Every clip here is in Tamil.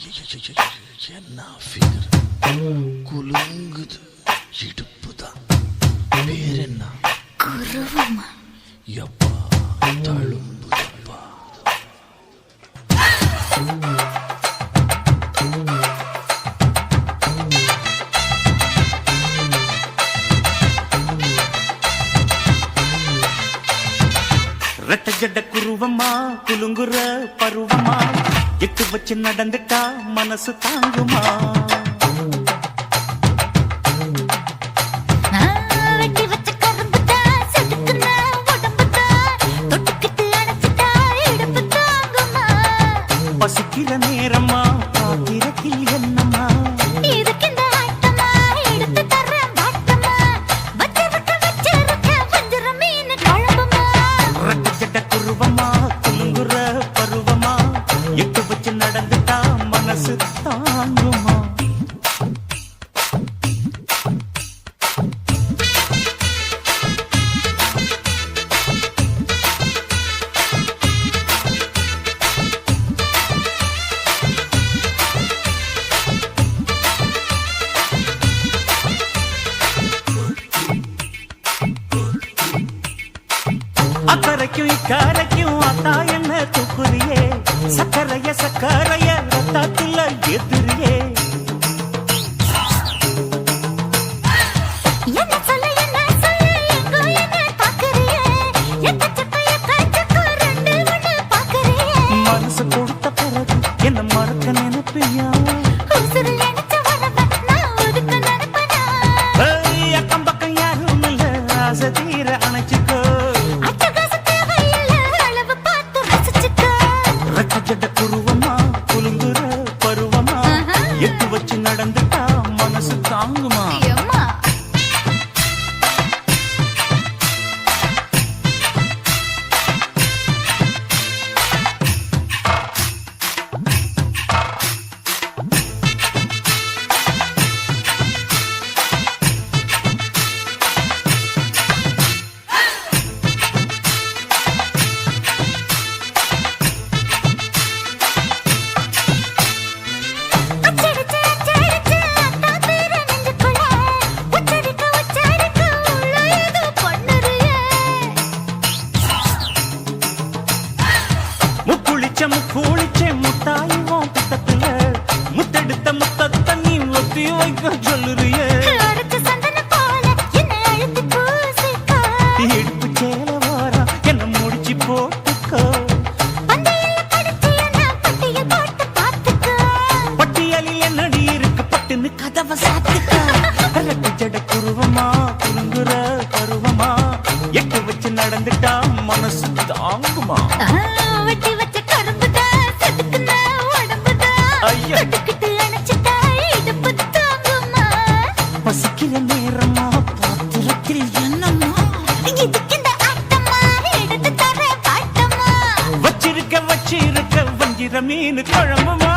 என்ன ஃபிகர் குலுங்குது இடுப்பு தான் பேர் என்ன குருவமா எப்பா தழும்புதப்பா ரெட்ட ஜட குருவமா குலுங்குற பருவமா எட்டு வச்சு நடந்துட்டா மனசு தாங்குமா பசிக்கிற நேரமா பாத்திரத்தில் என்னம்மா ரெட்ட ஜட குருவமா குலுங்குற பருவமா எட்டு வச்சு நடந்துட்டா மனசு தாங்குமா அக்கறைக்கும் இக்கரைக்கும் அத்தா என்ன தூக்குறியே சக்கரைய சக்கரைய ரத்தாத்துல எதிரியே மனசு கொடுத்த பிறகு என்ன மறக்க நினைப்பியா அக்கம் பக்கம் யாரும் இல்ல ஆசை தீர அணைச்சுக்கோ ரெட்ட குருவமா குலுங்குற பருவமா எட்டு வச்சு நடந்துட்டா மனசு தாங்குமா முக்குளிச்ச முத்தாயும் புத்தத்துல முத்தெடுத்த முத்தத்தை நீ ஒத்தி வைக்க சொல்லுறியே எடுப்பு சேல வாரா என்ன முடிச்சு போட்டுக்கோ பட்டியலில் என்னடி இருக்கு பட்டுன்னு கதவை சாத்துக்கோ ரெட்ட ஜட குருவமா குலுங்குற பருவமா எட்டு வச்சு நடந்துட்டா மனசு தாங்குமா பசிக்கிற நேரமா பாத்திரத்தில் என்னம்மா வச்சிருக்க வஞ்சிர மீன் குழம்புமா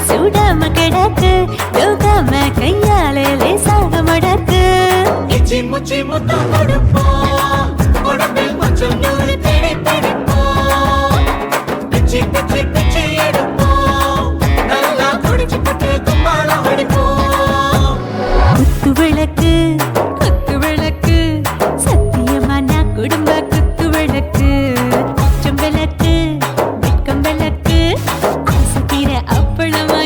சுடாம கிடக்கு யோகாம கையாலே லேசாக மடக்கு இச்சி முச்சி முத்தம் கொடுப்போம் உடம்பில் கொஞ்சம் நூறு தேடி பிடிப்போம் பிச்சி பிச்சி பிச்சி எடுப்போம் நல்லா குடிச்சு பட்டு கும்பாலம் அடிப்போம் குத்து விளக்கு சத்தியமா நான் குடும்ப குத்து விளக்கு விளக்கு வெட்கம் விளக்கு ஆசை தீர அப்பளம்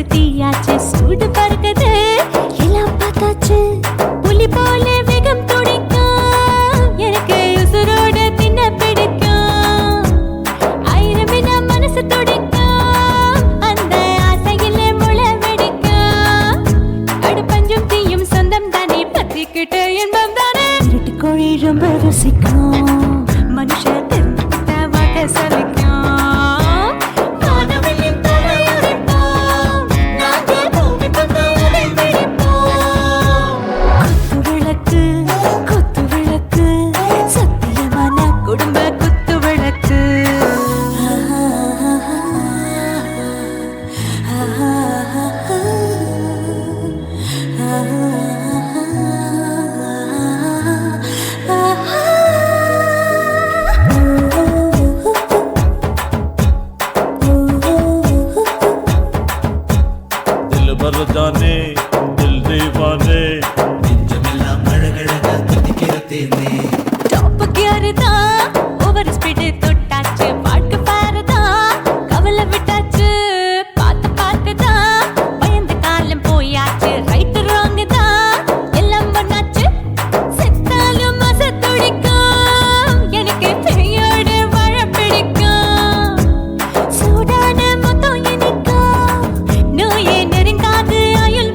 மனசு தீயாச்சு சூடு பறக்குது எல்லாம் பார்த்தாச்சு புலி போல வேகம் துடிக்கும் எனக்கு உசுரோட தின்ன பிடிக்கும் ஆயிரமின மனசு துடிக்கும் அந்த ஆசையில முளை வெடிக்கும் அடுப்பஞ்சும் தீயும் சொந்தம் தானே பத்திக்கிட்டு இன்பம் தானே இருட்டு கோழி ரொம்ப ருசிக்கும் மனுஷ தெரிஞ்சுக்கிட்ட வாட்ட சலிக்கும் வானவெளியின் தலையுரைப்போம் நாங்கள் பூமி பந்து உடை பிடிப்போம் குத்து விளக்கு சத்தியமான குடும்ப குத்து விளக்கு दिल भर जाने दिल दीवाने நெஞ்சமெல்லாம் அழகழகா துடிக்கிறதேனே டாப் கியர் தான் ஓவர் ஸ்பீட் தொட்டாச்சு பாட்டு பாருதான் கவலை விட்டாச்சு பார்த்து தான் பயந்து காலம் போயாச்சு ரைட் ராங் தான் எல்லாம் பண்ணாச்சு செத்தாலும் மச துடிக்கும் எனக்கு பெரியோடு வாழ பிடிக்கும் சூடான மொத்தம் எனக்கும் நோயே நெருங்காது ஆயுள்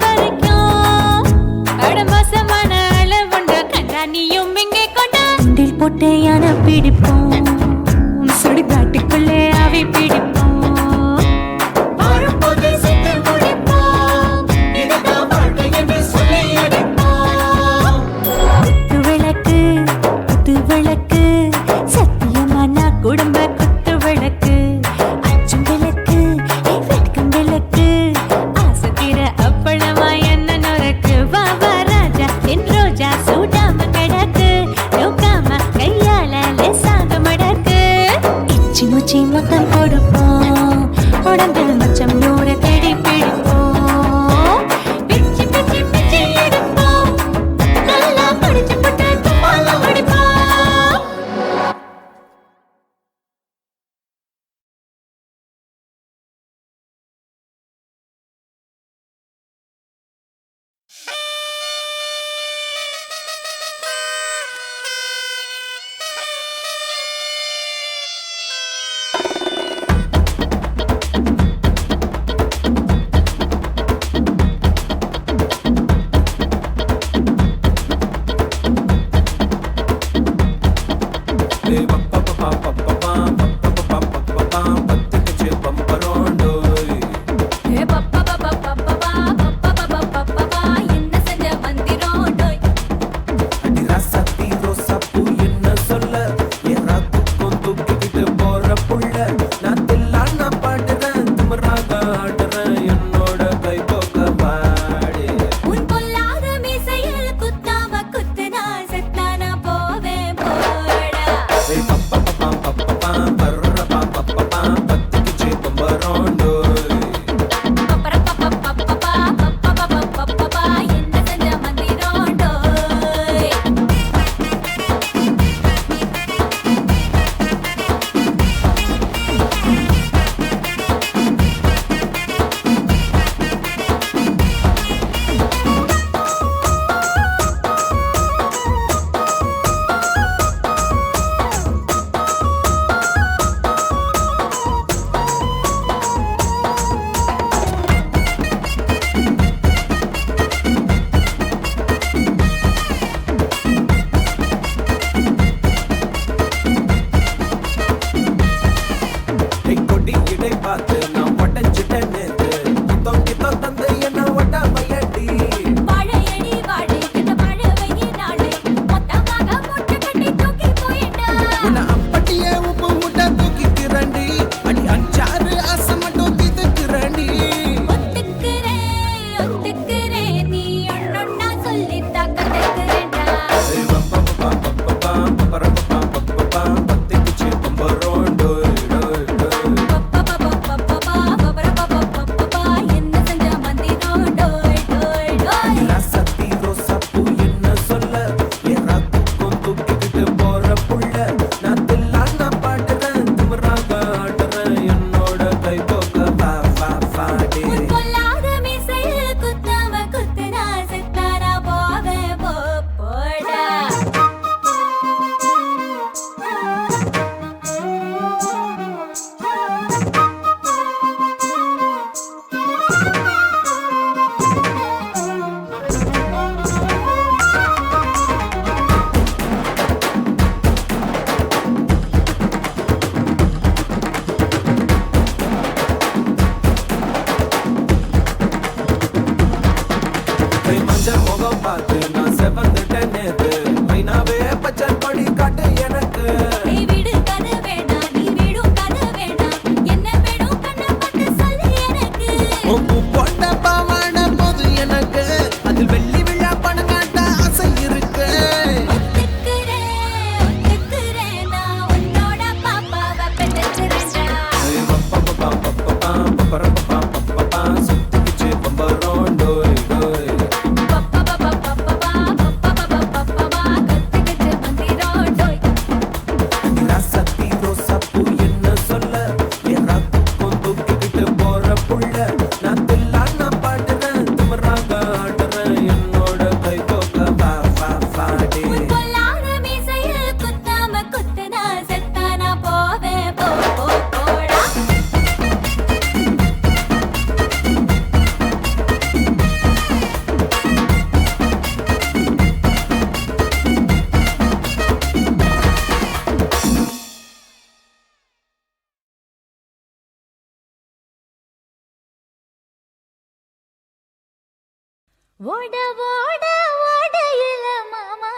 ஓட ஓட ஓடையில மாமா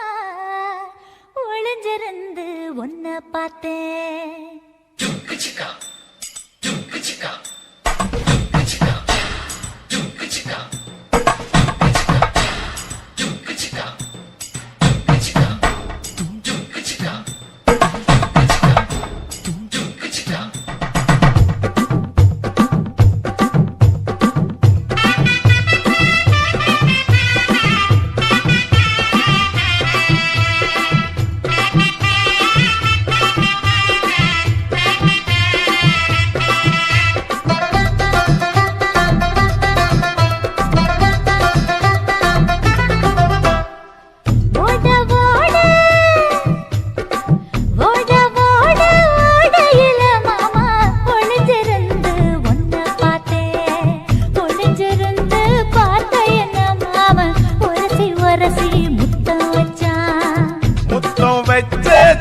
ஒளிஞ்சிருந்து ஒன்ன பார்த்தேன்.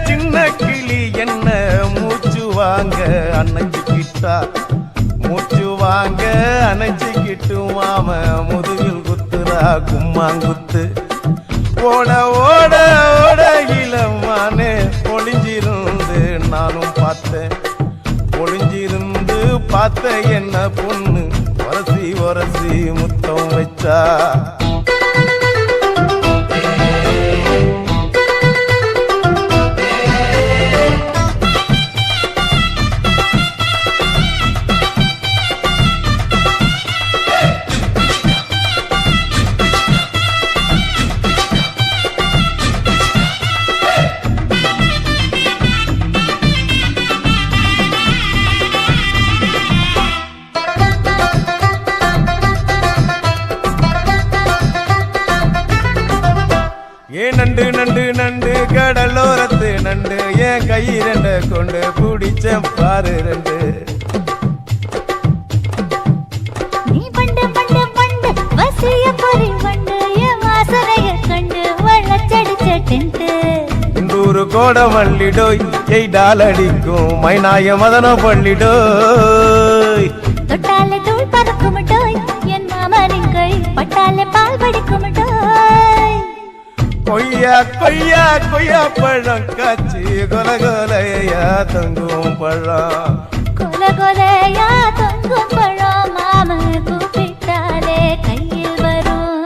சின்ன கிளி என்ன மூச்சு வாங்க அணைச்சிக்கிட்டா மூச்சு வாங்க அணைச்சிக்கிட்டு மாம முதுகில் குத்துறா கும்மாங்குத்து ஓட ஓட ஓட இளமானே ஒளிஞ்சிருந்து நானும் பார்த்தேன் ஒளிஞ்சிருந்து பார்த்த என்ன பொண்ணு ஒரசி ஒரசி முத்தம் வச்சா நண்டு நண்டு நண்டு கடலோரத்து நண்டு என் கை ரெண்ட கொண்டு பிடிச்ச பாரு ரெண்டு நீ பண்டு பண்டு பண்டு வசிய பொறி பண்டு என் வாசனைய கண்டு வள்ளச்சடிச்ச டென்ட் இந்தூரு கோட மல்லிடோய் எய்டால் அடிக்கும் மைனாய மதன பள்ளிடோய் தொட்டாலே தூள் பறக்கும் டோய் என் மாமனின் கை பட்டாலே பால் படிக்கும் டோய் கொய்யா கொய்யா கொய்யா பழம் காய்ச்சி கொல கொலையா தொங்கும் பழம் கொல கொலையா தொங்கும் பழம் மாம கூப்பிட்டாலே கையில் வரும்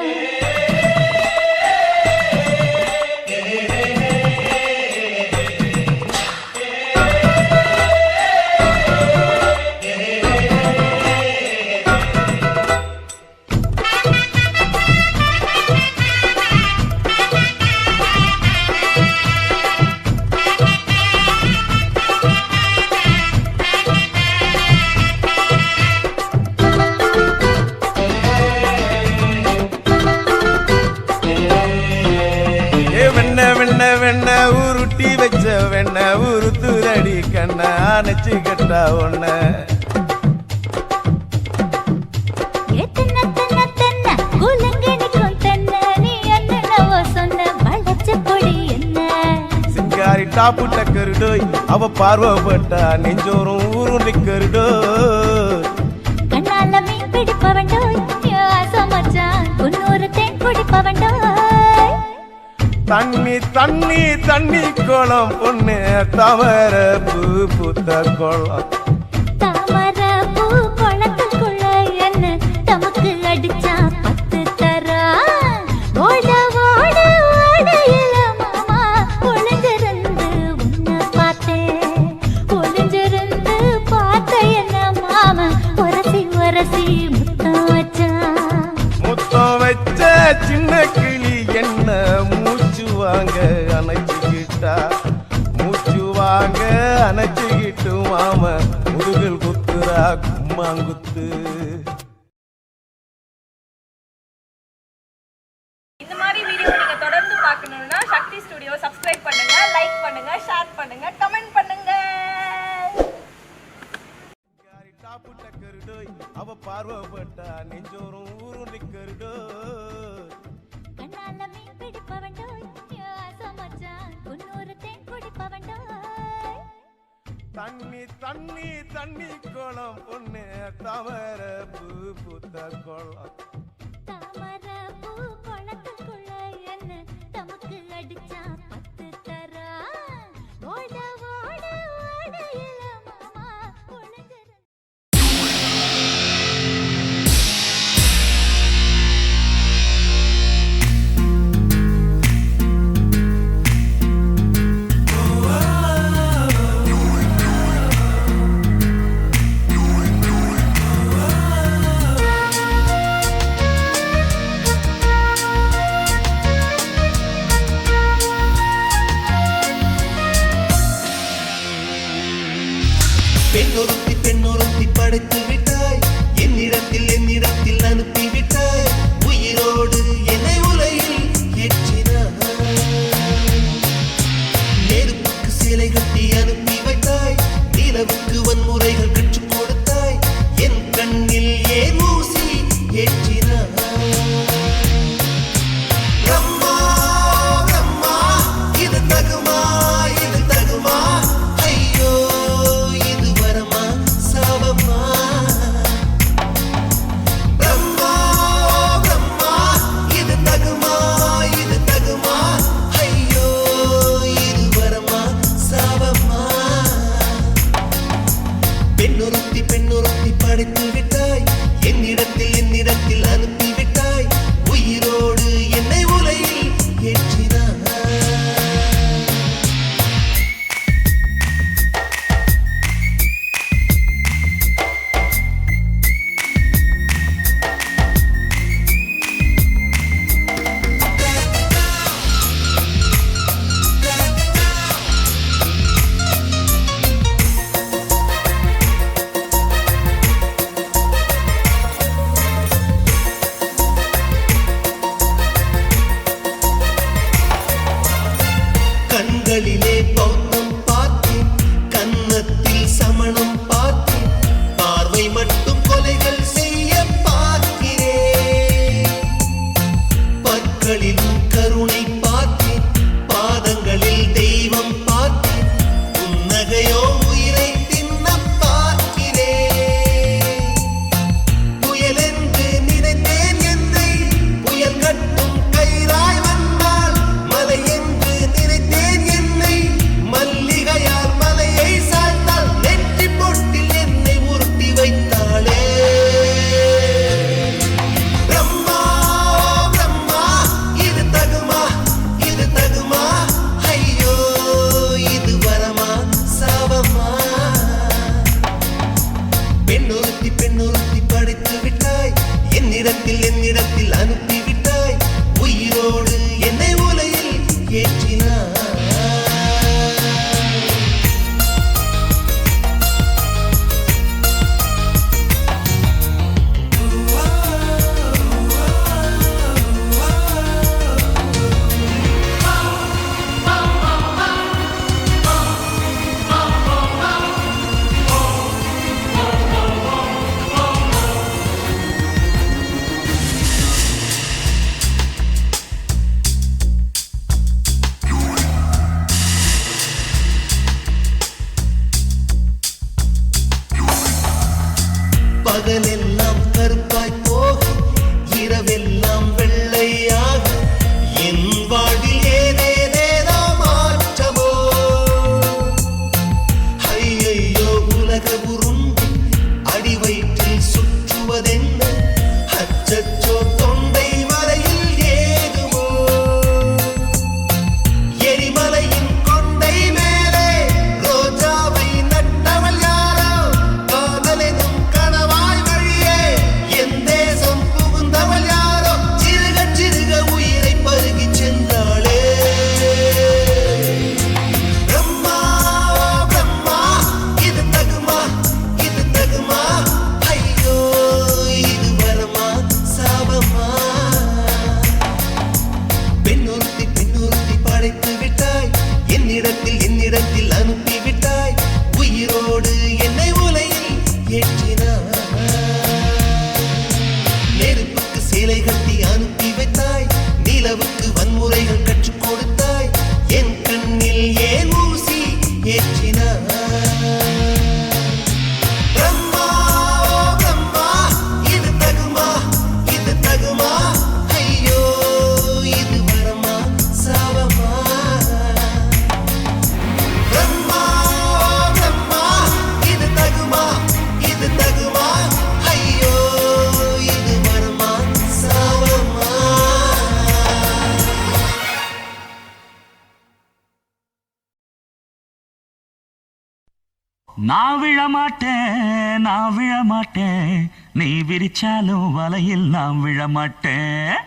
வெண்ண உருட்டி வச்ச வெண்ண உருத்துரடி கண்ண அணைச்சு கட்டா ஒண்ண சிங்காரி டாப்பு டக்கருடோய் அவ பார்வப்பட்டா நெஞ்சோறும் ஊரும் நிக்கருடோய் கண்ணால மீன் பிடிப்பவண்டோய் சமச்சான் குன்னூறு தேன் குடிப்பவண்டோய் தண்ணி தண்ணி தண்ணி கோலம் பொண்ணு தாமர பூ பூத்த கோலம் தாமர பூ குளத்துக்குள்ள என்ன தமக்கு அடிச்சா 10 தரா ஓட ஓட ஓடையில மாமா ஒளிஞ்சிருந்து உன்னை பார்த்தேன் ஒளிஞ்சிருந்து பார்த்த என்ன மாமா ஒரசி ஒரசி முத்தம் வச்சா முத்தம் வச்ச சின்ன கிளி என்ன மூச்சு வாங்க அணைச்சிக்கிட்டா மூச்சு வாங்க அணைச்சிக்கிட்டு மாம முதுகில் குத்துறா கும்மாங்குத்து இந்த மாதிரி வீடியோ நீங்க தொடர்ந்து பார்க்கணும்னா சக்தி ஸ்டுடியோ சப்ஸ்கிரைப் பண்ணுங்க, லைக் பண்ணுங்க, ஷேர் பண்ணுங்க, கமெண்ட் பண்ணுங்க. டாப்பு டக்கருடோய் அவ பார்வப்பட்டா நெஞ்சோறும் ஊரும் நிக்கருடோய் கண்ணால மீன் பிடிப்பவண்டோய் சமச்சான் குன்னூறு தேன் குடிப்பவண்டோய் தண்ணி தண்ணி தண்ணி கோலம் பொண்ணு தாமர பூ பூத்த கோலம் தாமர பூ படைத்து விட்டாய் என்னிடத்தில் அனுப்பிவிட்டாய் உயிரோடு என்னை உலகில் ஏற்றினாய் நெருப்புக்கு சிலை கட்டி அனுப்பி வைத்தாய் நிலவுக்கு வன்முறைகள் கற்றுக் கொடுத்தாய் என் கண்ணில் ஏன் ஊசி ஏற்றினாய் பிரம்மா பிரம்மா இது தகுமா ஐயோ இது வரமா சாபமா பிரம்மா பிரம்மா இது தகுமா ஐயோ இது வரமா சாபமா பெண்ணொருத்தி படைத்து விட்டாய் என்னிடத்தில் அனுப்பி விட்டாய் உயிரோடு என்னை உலகில் ஏற்றினாய் கண்களிலே பௌத்தம் பார்த்தேன் கன்னத்தில் சமணம் பார்த்தேன் பார்வை மட்டும் கொலைகள் செய்ய பார்க்கிறேன் பற்களிலும் கருணை பார்த்தேன் பாதங்களில் தெய்வம் பார்த்தேன் புன்னகையோ உயிரை தின்ன பார்க்கிறேன் புயலென்று நினைத்தேன் என்னை புயல் கட்டும் கயிறாய் வந்தால் மலை என்று நினைத்தேன் என்னை மல்லிகையால் மலையை சாய்த்தால் நெற்றி பொட்டில் என்னை உருட்டி வைத்தாளே பிரம்மா பிரம்மா இது தகுமா ஐயோ இது வரமா சாபமா பெண்ணொருத்தி படைத்து விட்டாய் என்னிடத்தில் அனுப்பி விட்டாய் உயிரோடு என்னை உலகில் ஏற்றினாய் பகலெல்லாம் கருப்பாய் போக இரவெல்லாம் வெள்ளையாக என் வாழ்வில் ஏதேதேதோ மாற்றமோ ஐயையோ உலக உருண்டு அடி வயிற்றில் சுற்றுவதென்ன அச்சச்சோ தொண்டை வரையில் ஏகுமோ எரிமலையின் கொண்டை மேலே ரோஜாவை நட்டவள் யாரோ காதலெனும் கணவாய் வழியே என் தேசம் புகுந்தவள் யாரோ சிறுக உயிரை பருகிச் சென்றாளே பிரம்மா பிரம்மா இது தகுமா ஐயோ இது வரமா சாபமா பெண்ணொருத்தி படைத்து விட்டாய் என்னிடத்தில் அனுப்பி விட்டாய் உயிரோடு என்னை உலகில் ஏற்றினாய் நெருப்புக்கு சிலை கட்டி அனுப்பி வைத்தாய் நிலவுக்கு வன்முறைகள் கற்றுக் கொடுத்தாய் என் கண்ணில் ஏன் ஊசி ஏற்றினாய் பிரம்மா பிரம்மா இது தகுமா ஐயோ இது வரமா சாபமா பிரம்மா பிரம்மா இது தகுமா ஐயோ இது வரமா சாபமா நான் விழமாட்டேன் நீ விரிச்சாலும் வலையில் நான் விழமாட்டேன்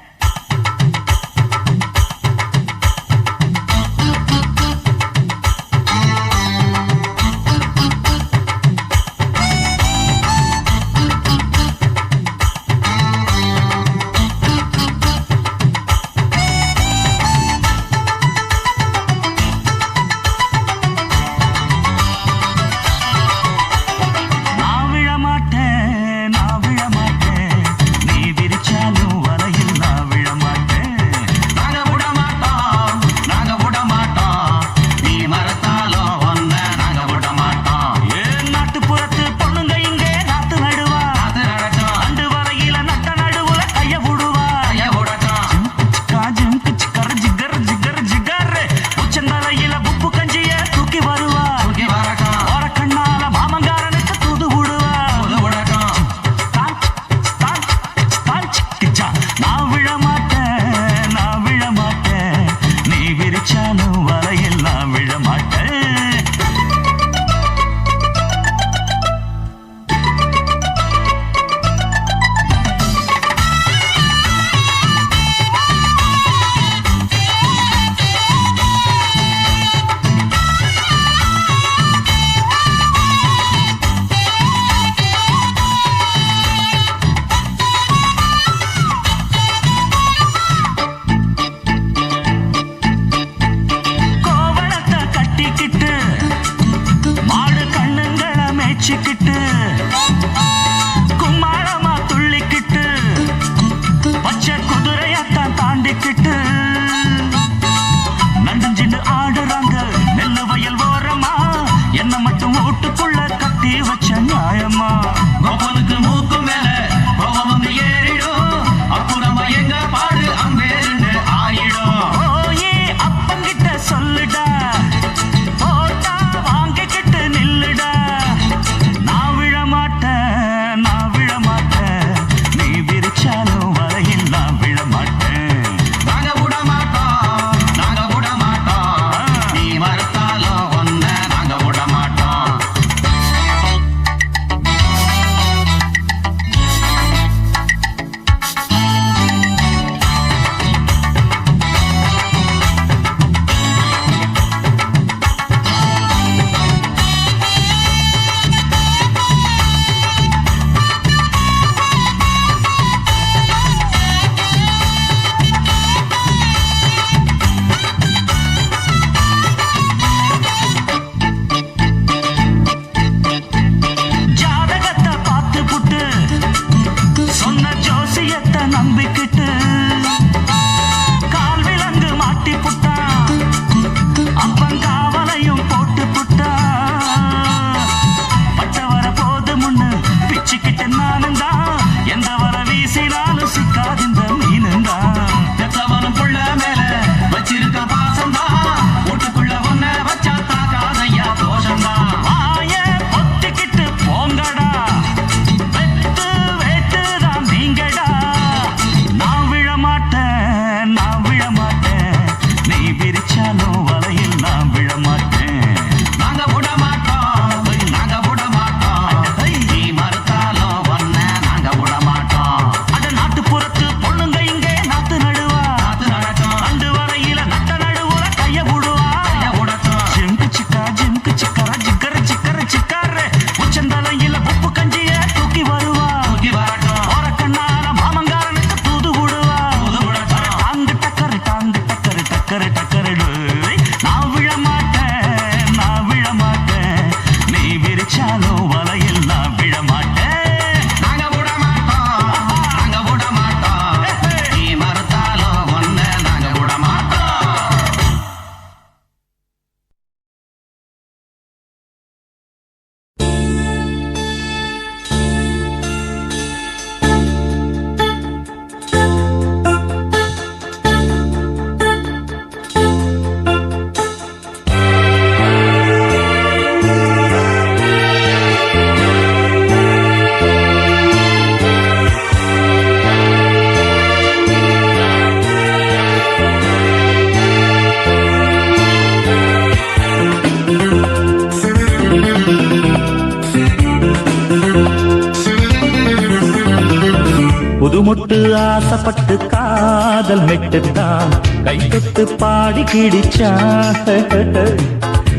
புதுமொட்டு ஆசைப்பட்டு காதல் மெட்டுத்தான் கை தொட்டு பாடி கிடிச்சான்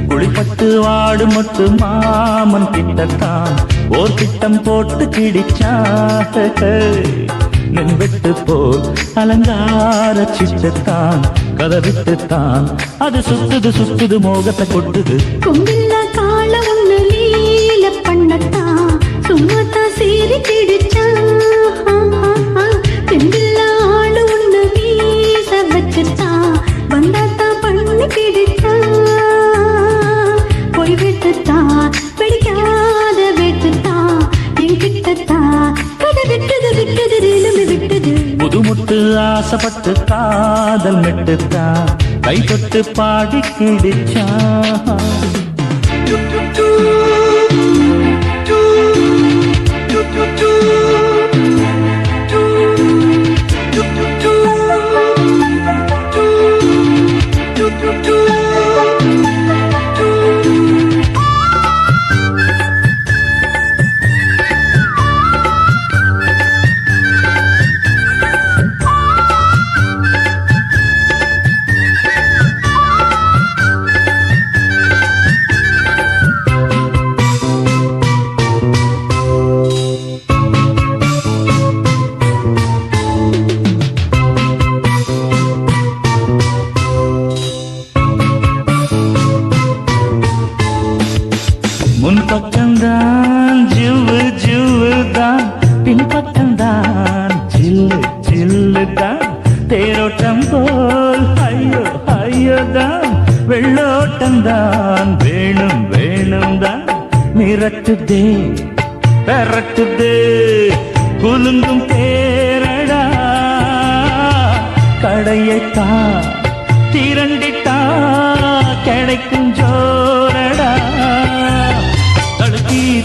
குளிப்பட்டு வாடு மொட்டு மாமன் கிட்டத்தான் ஓர் திட்டம் போட்டு கிடிச்சான் நின்விட்டு போல் அலங்கார சிட்டுத்தான் கதை விட்டுத்தான் அது சுத்துது சுத்துது மோகத்தை கொட்டுது கொம்பில்லா கால ஒண்ணு லீல பண்ணத்தான் சும்மாத்தான் சீறி கிடிச்சான் தெம்பில்லா ஆளு ஒண்ணு வீச வச்சுத்தான் வந்தாத்தான் பண்ணி கிடிச்சான் போய் விட்டுத்தான் பிடிக்காத விட்டுத்தான் என்கிட்டத்தான் கதை விட்டது விட்டது நிலைமை விட்டது புதுமுட்டு ஆசைப்பட்டு காதல் மெட்டுத்தான் கை தொட்டு பாடி கிடிச்சான் முன்பக்கம்தான் ஜிவ்வு ஜிவ்வு தான் பின்பக்கம்தான் ஜில்லு ஜில்லு தான் தேரோட்டம் போல் ஐயோ ஐயோ தான் வெள்ளோட்டம் தான் வேணும் வேணும் தான் மிரட்டுதே பெரட்டுதே குலுங்கும் தேரடா கடையைத்தான் திரண்டிட்டா கிடைக்கும் ஜோரடா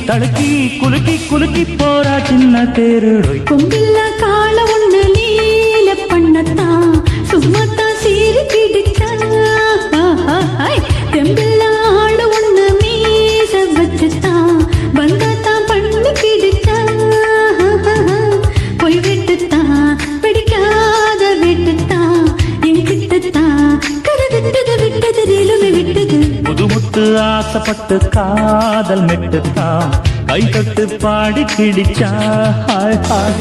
தடுக்கி குலுக்கி குலுக்கி போறா சின்ன தேருடோய் கொம்பில்லா கால ஒண்ணு நீல பண்ணத்தான் சும்மாத்தான் சீறி கிடிச்சான் தெம்பில்லா ஆளு ஒண்ணு மீச வச்சுத்தான் வந்தாத்தான் பண்ணி கிடிச்சான் போய் விட்டுத்தான் பிடிக்காத விட்டுத்தான் என்கிட்டத்தான் கதை விட்டது விட்டது நிலைமை விட்டது புதுமுட்டு ஆசைப்பட்டு காதல் மெட்டுத்தான் கை தொட்டு பாடி கிடிச்சா ஹாய் ஹாய்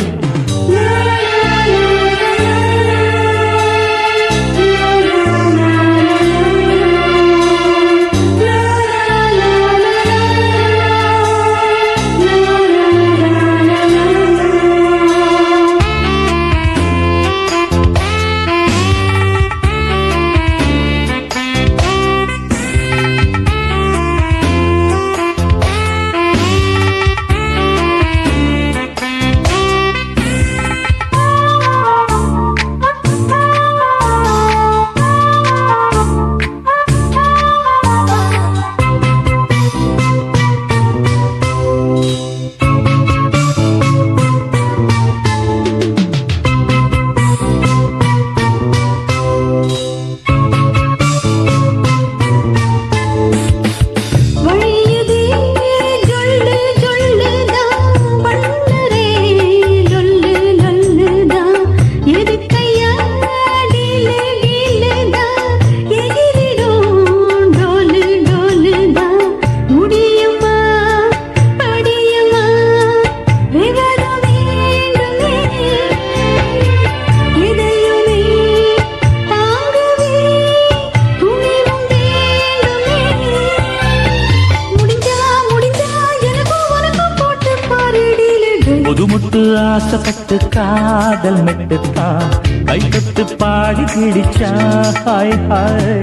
புதுமுட்டு ஆசைப்பட்டு காதல் மெட்டுத்தான் கை தொட்டு பாடி கிடிச்சா ஹாய் ஹாய்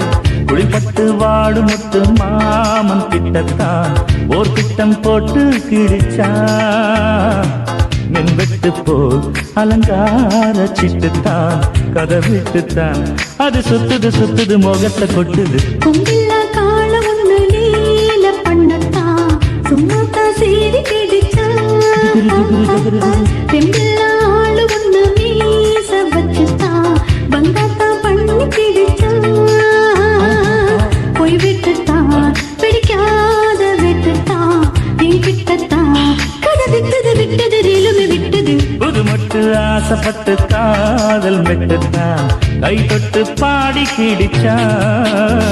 குளிப்பட்டு வாடு முத்து மாமன் கிட்டத்தான் ஓர் திட்டம் போட்டு கிடிச்சா மின்வெட்டு போல் அலங்கார சிட்டுத்தான் கதை விட்டுத்தான் அது சுத்துது சுத்துது மோகத்தை கொட்டுது கொம்பில்லா கால ஒண்ணு நீல பண்ணத்தான் சும்மாத்தான் சீறி கிடிச்சான் தெம்பில்லா ஆளு ஒண்ணு மீச வச்சுத்தான் வந்தாத்தான் பண்ணி கிடிச்சான் போய் விட்டுத்தான் பிடிக்காத விட்டுத்தான் என்கிட்டத்தான் கதை விட்டது விட்டது நிலைமை விட்டது புதுமுட்டு பாட்டுக்கு ஆசைப்பட்டு காதல் மெட்டுத்தான் கை தொட்டு பாடி கிடிச்சான்.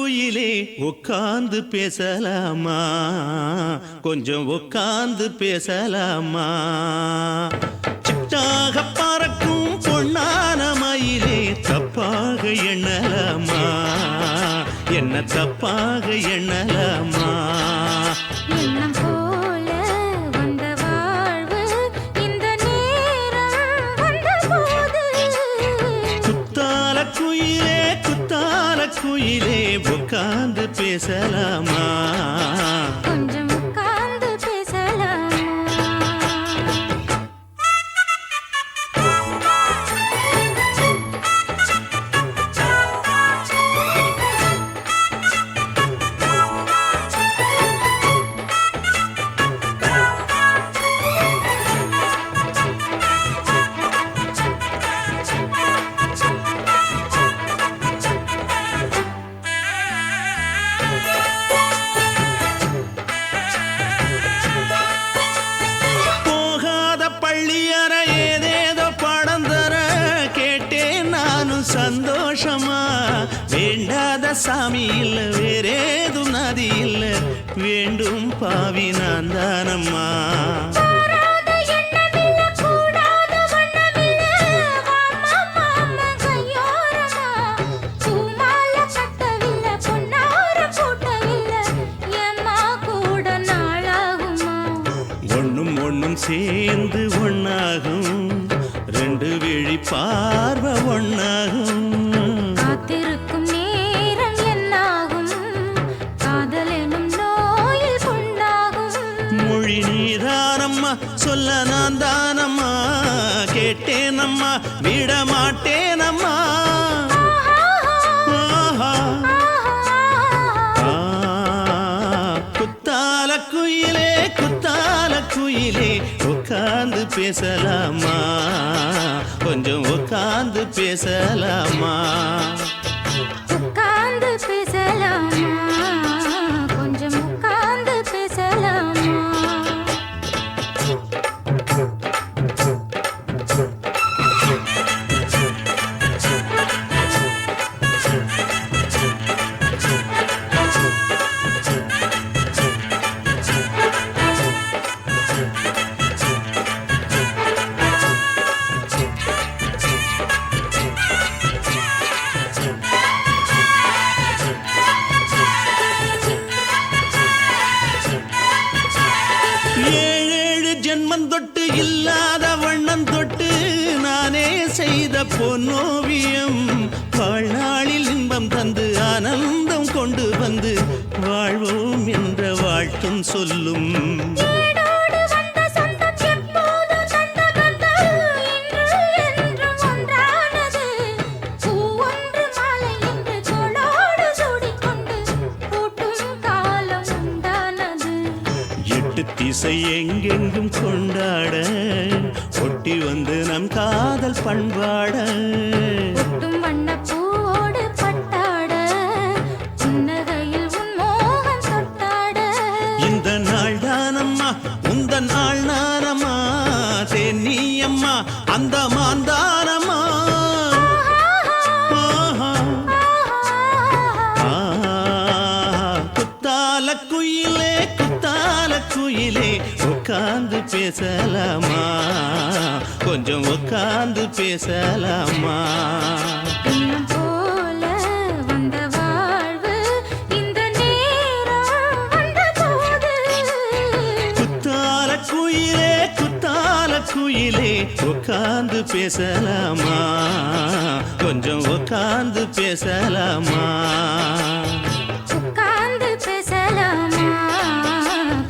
குயிலே உட்கார்ந்து பேசலாமா கொஞ்சம் உட்கார்ந்து பேசலாமா சிட்டாக பறக்கும் பொன்னான மயிலே தப்பாக எண்ணலாமா என்ன தப்பாக எண்ணலாமா எண்ணம் போல வந்த வாழ்வு இந்த நேரம் வந்தபோது குத்தால குயிலே உட்கார்ந்து பேசலாமா கொஞ்சம் உட்கார்ந்து பேசலாமா சந்தோஷமா வேண்டாத சாமி இல்ல வேறேதும் நதி இல்ல வேண்டும் பாவி நான் தானம்மா ஒண்ணும் சேர்ந்து ஒன்னாகும் ரெண்டு விழி பார்வை ஒன்னாகும் காத்திருக்கும் நேரம் என்னாகும் காதல் எனும் நோயில் கொண்டாகும் மொழி நீதானம்மா சொல்ல நான் தானம்மா கேட்டேனம்மா விட மாட்டேனம்மா குத்தால குயிலே உட்கார்ந்து பேசலாமா கொஞ்சம் உட்கார்ந்து பேசலாமா உட்கார்ந்து பேசலாமா கொஞ்சம் உட்கார்ந்து பேசலாமா தொட்டு இல்லாத வண்ணம் தொட்டு நானே செய்த பொன்னோவியம் வாழ்நாளில் இன்பம் தந்து ஆனந்தம் கொண்டு வந்து வாழ்வோம் என்ற வாழ்த்தும் சொல்லும் திசை எங்கெங்கும் கொண்டாட ஒட்டி வந்து நம் காதல் பண்பாட ஒட்டும் வண்ண பூவோடு பட்டாட புன்னகையில் உன் மோகம் தொட்டாட இந்த நாள் தானம்மா உந்த நாள் நானம்மா தென்னியம்மா அந்த மாந்தானம்மா குயிலே உட்கார்ந்து பேசலாமா கொஞ்சம் உட்கார்ந்து பேசலாமா எண்ணம் போல வந்த வாழ்வு இந்த நேரம் வந்தபோது குத்தால குயிலே உட்கார்ந்து பேசலாமா கொஞ்சம் உட்கார்ந்து பேசலாமா உட்கார்ந்து பேசலாமா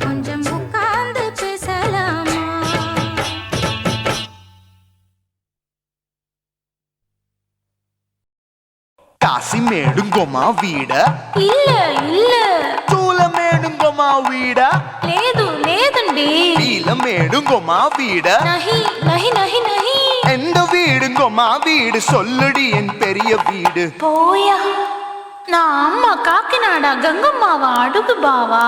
கொஞ்சம் உட்கார்ந்து பேசலாமா కాశీమేడుంగోమా వీడ இல்ல இல்ல తూలమేడుంగోమా వీడ లేదు లేదండి నీలమేడుంగోమా వీడ நஹி நஹி நஹி நஹி எந்த வீடுங்கோமா வீடு சொல்லுடி என் பெரிய வீடு போயா நான் அம்மா காக்கிநாடா கங்கம்மாவா அடுகு பாவா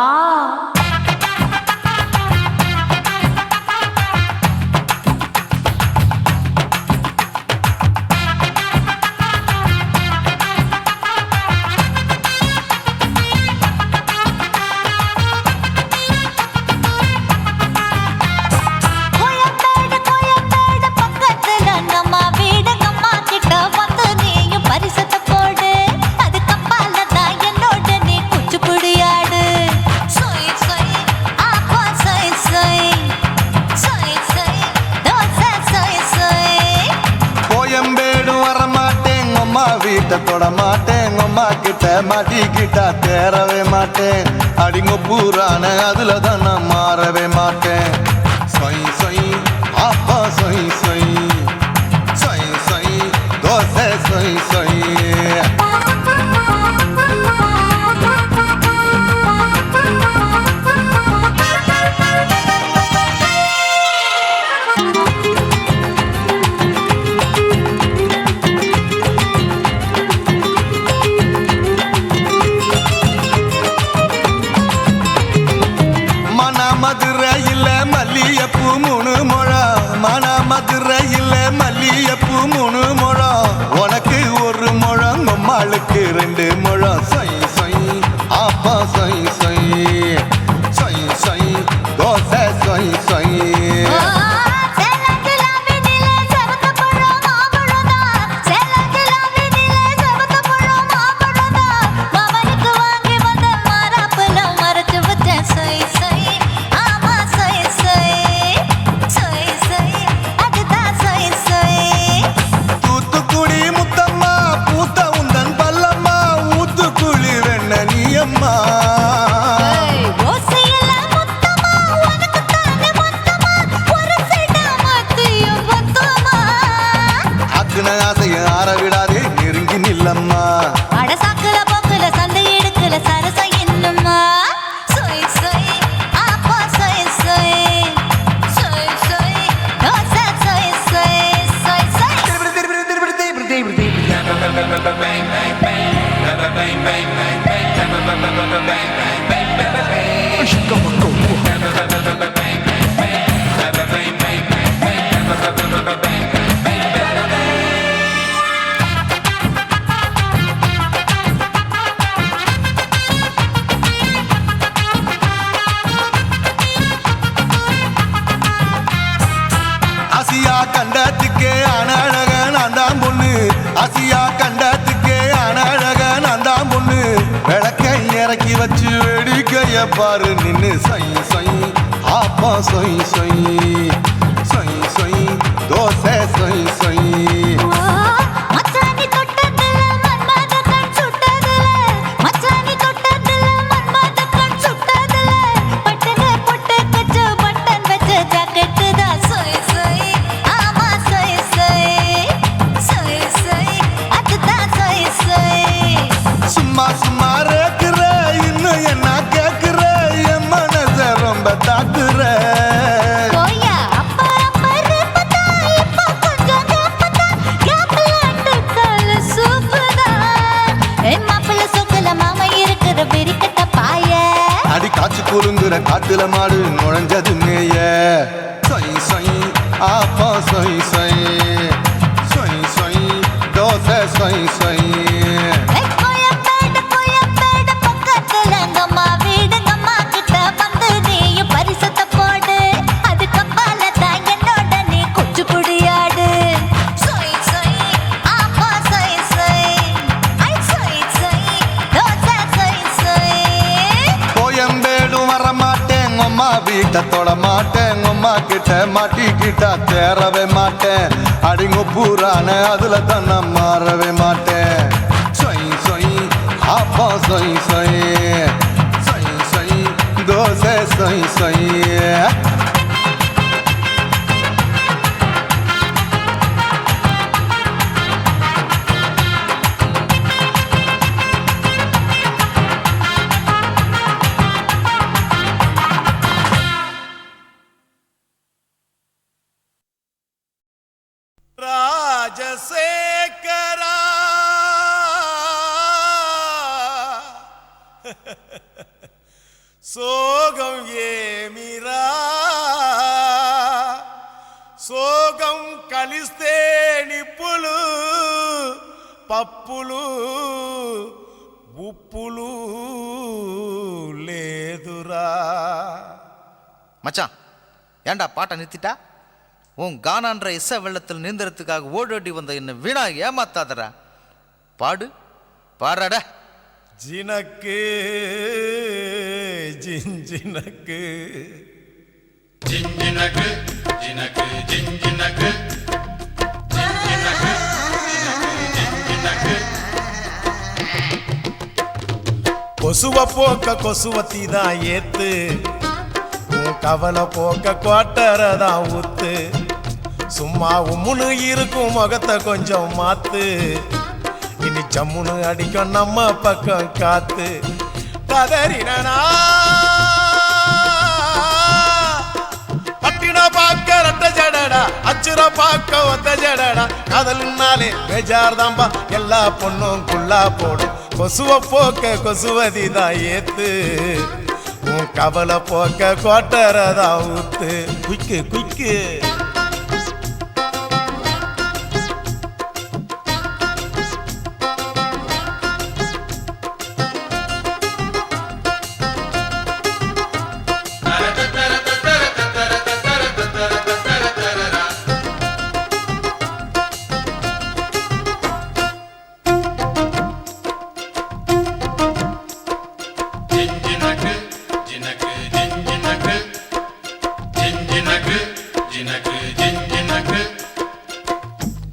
தொட மாட்டேன் அம்மா கிட்ட மாட்டிக்கிட்டா தேரவே மாட்டேன் அடிங்க பூரான அதுல தான் நான் மாறவே மாட்டேன் சொய் சொய் அப்பா சொய் சொய் சொய் சொய் தோசை சொய் சொய் மதுரையில் மல்லியப்பூ 3 முழம் மன மதுரையில் மல்லியப்பூ 3 முழம் உனக்கு 1 முழம் நம்மளுக்கு 2 முழம் சொய் சொய் அப்பா சொய் சொய் சொய் சொய் தோசை சொய் சொய் ஆரவிடாதே நெருங்கி நில்லம்மா அட சாக்குல போக்குல சந்தை எடுக்கல சரச என்னம்மா சொய் சொய் அப்பா சொய் சொய் சொய் சொய் தோசை சொய் சொய் சொய் ஆசியா கண்டத்துக்கே அனழக நான் தான் பொண்ணு ஆசியா கண்டத்துக்கே அனழக நான் தான் பொண்ணு விளக்கை இறக்கி வச்சு வேடிக்கைய பாரு நின்னு சொய் சொய் ஆப்பா சொய் சொய் சொய் சொய் தோசை சொய் சொய் மச்சானி தொட்டதுல மன்மத கண் சுட்டதுல மச்சானி தொட்டதுல மன்மத கண் சுட்டதுல பட்டன பொட்டு கச்சு பட்டன் வச்ச ஜாக்கெட் தான் சொய் சொய் ஆமா சொய் சொய் சொய் சொய் அதுதான் சொய் சொய் சும்மா சும்மா ரேக்குற இன்னும் என்ன கேக்குற என் மனச ரொம்ப தாக்குற கோயா அப்பா அப்பா ரப்பதா இப்ப கொஞ்சம் கேப்பதா கேப்பலாண்டு கால சூப்பதா என் மாப்பிள்ள சொக்கல மாமா இருக்கிற வெறிக்கட்ட பாய அடி காய்ச்சி குலுங்குற காட்டுல மாடு நுழைஞ்சது மேய சொய் சொய் ஆப்பா சொய் சொய் சொய் சொய் தோசை சொய் சொய் கோயம்பேடு பக்கத்துல எங்கம்மா வீடுங்கம்மா கிட்ட வந்து நீயும் பரிசத்தை போடு அதுக்கப்பால தான் என்னோட நீ குச்சி புடியாடு சொய் சொய் ஆப்பா சொய் சொய் ஐ சொய் சொய் தோசை சொய் சொய் கோயம்பேடும் வர மாட்டேன் அம்மா வீட்டை தொட மாட்டேன் அம்மா கிட்ட மாட்டிக்கிட்டா தேரவே மாட்டேன் அடிங்க பூரான அதுல தான் நான் மாறவே மாட்டேன் சொய் சொய் ஆப்பா சொய் சொய் சொய் சொய் தோசை சொய் சொய் ராஜசேகரா சோகம் ஏமிரா సోగం కలిస్తే నిప్పులు పప్పులు ఉప్పులు లేదురా. மச்சான் ஏண்டா பாட்டை நிறுத்திட்டா? உன் கானான்ற இசை வெள்ளத்தில் நீந்தறதுக்காக ஓடோடி வந்த என்ன வீணா ஏமாத்தாதரா. பாடு பாடுறாட. ஜினக்கு ஜிஞ்சினக்கு ஜிஞ்சினக்கு ஜினக்கு ஜிஞ்சினக்கு ஜிஞ்சினக்கு ஜினக்கு ஜிஞ்சினக்கு கொசுவ போக்க கொசுவத்தி தான் ஏத்து உன் கவலை போக்க கோட்டரதான் ஊத்து சும்மா உம்முன்னு இருக்கும் முகத்தை கொஞ்சம் மாத்து இனி சம்முன்னு அடிக்கும் நம்ம பக்கம் காத்து கதறினா பட்டின பாக்க ரெட்ட ஜடடா அச்சுர பாக்க ஒத்த ஜடடா காதல்னாலே பேஜார் தாம்பா எல்லா பொண்ணும் குள்ளா போடும் கொசுவ போக்க கொசுவதி தான் ஏத்து உன் கவலை போக்க கோட்டரதான் ஊத்து குய்க்கு குய்க்கு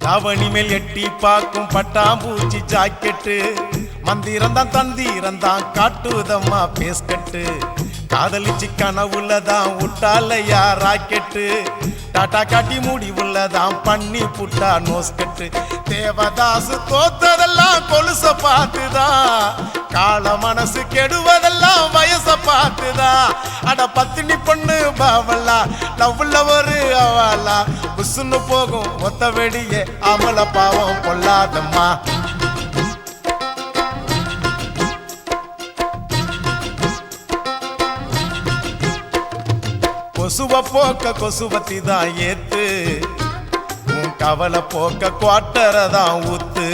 தாவணி மேல் எட்டி பார்க்கும் பட்டாம்பூச்சி ஜாக்கெட்டு மந்திரந்தான் தந்திரந்தான் காட்டுதம்மா பேஸ்கட்டு காதலிச்சு கனவுள்ளதான் விட்டாலையா ராக்கெட்டு டாட்டா காட்டி முடிவுள்ளதான் பண்ணி புட்டா நோஸ்கட்டு தேவதாசு தோத்ததெல்லாம் கொலுச பார்த்துதான் கால மனசு கெடுவதெல்லாம் வயச பார்த்துதான் அட பத்தினி பொண்ணு பாவல்லா லவ்ல ஒரு அவாலா புசுன்னு போகும் ஒத்த வெடியே அமல பாவம் கொள்ளாதம்மா கொசுவ போக்க கொசுவத்தி தான் ஏத்து உன் கவலை போக்க குவாட்டரதான் ஊத்து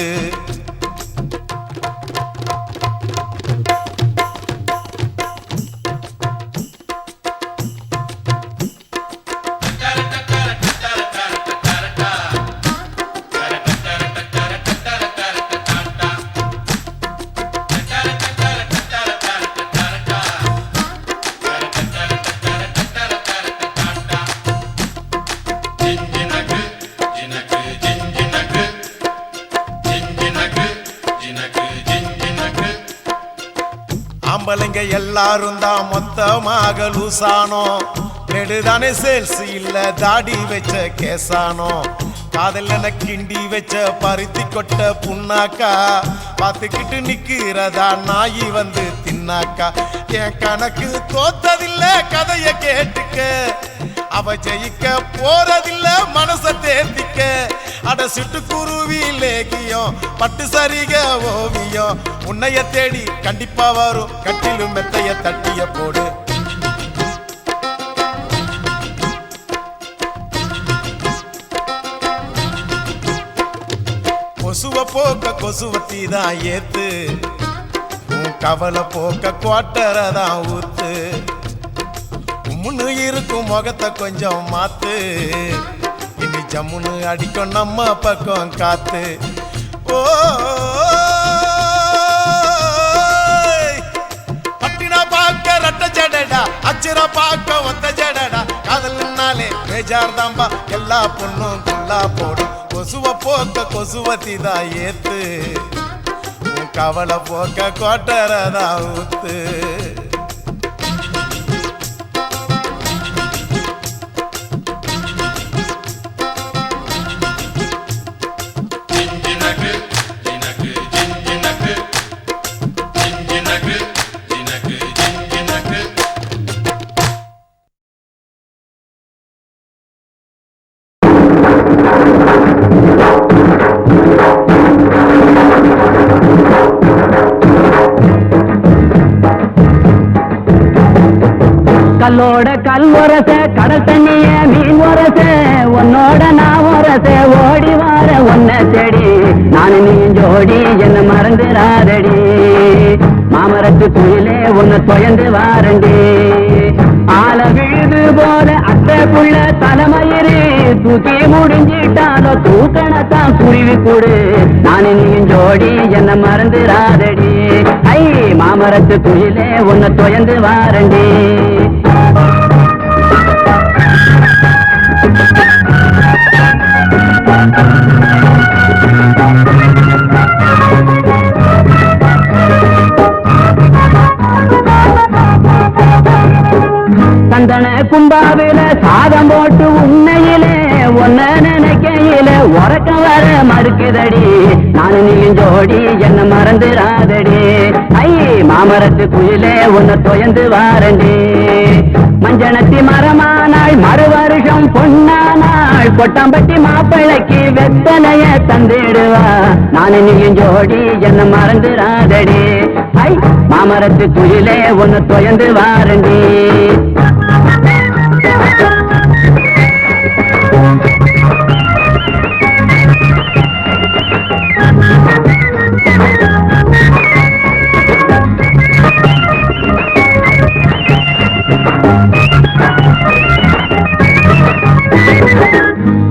ஆம்பளைங்க எல்லாரும் தான் மொத்தமாக லூசானோ நெடுதானே சேல்ஸ் இல்ல தாடி வச்ச கேசானோ காதல் என கிண்டி வச்ச பருத்தி கொட்ட புண்ணாக்கா பார்த்துக்கிட்டு நிக்கிறதா நாயி வந்து தின்னாக்கா என் கணக்கு தோத்ததில்ல கதைய கேட்டுக்க அவ ஜெயிக்க போறதில்ல மனச தேர்த்திக்க அட சிட்டுக்குருவி லேகியம் பட்டு சரிக ஓவியம் உன்னைய தேடி கண்டிப்பா வரும் கட்டிலும் மெத்தைய தட்டிய போடு கொசுவ போக்க கொசுவத்தி தான் ஏத்து உன் கவலை போக்க குவாட்டரதான் ஊத்து முன்னு இருக்கும் முகத்தை கொஞ்சம் மாத்து இனி ஜம்முன்னு அடிக்கும் நம்ம பக்கம் காத்து ஓ பட்டினா பாக்க ரெட்ட ஜடடா அச்சுர பாக்க ஒத்த ஜடடா காதல்னாலே பேஜார் தாம்பா எல்லா பொண்ணும் குள்ளா போடும் கொசுவ போக்க கொசுவத்தி தான் ஏத்து உன் கவலை போக்க கோட்டரதான் ஊத்து கல்லோட கல் உரச கடல் தண்ணிய மீன் உரச உன்னோட நான் உரச ஓடி வார உன்னை தேடி நான் நீ ஜோடி என்ன மறந்துடாதடி மாமரத்து குயிலே உன்னை தொயந்து வாரண்டி ஆல விழுது போல அத்தைக்குள்ள தலைமயிறு தூக்கி முடிஞ்சிட்டாலோ தூக்கணத்தான் குருவி கூடு நான் நீ ஜோடி என்ன மறந்துடாதடி ஐ மாமரத்து குயிலே உன்னை தொயந்து வாரண்டி சந்தன கும்பாவில சாதம் போட்டு உண்மையிலே ஒன்ன நினைக்கையில உறக்கம் வர மறுக்குதடி நானு நீயும் ஜோடி என்ன மறந்துடாதடி ஐ மாமரத்து குயிலே உன்னை தொயந்து வாரண்டி மஞ்சனத்தி மரமானாள் மறு வருஷம் பொன்னானாள் கொட்டாம்பட்டி மாப்பிள்ளைக்கு வெத்தலைய தந்திடுவா நானு நீயும் ஜோடி என்ன மறந்துடாதடி ஐ மாமரத்து குயிலே உன்னை தொயந்து வாரண்டி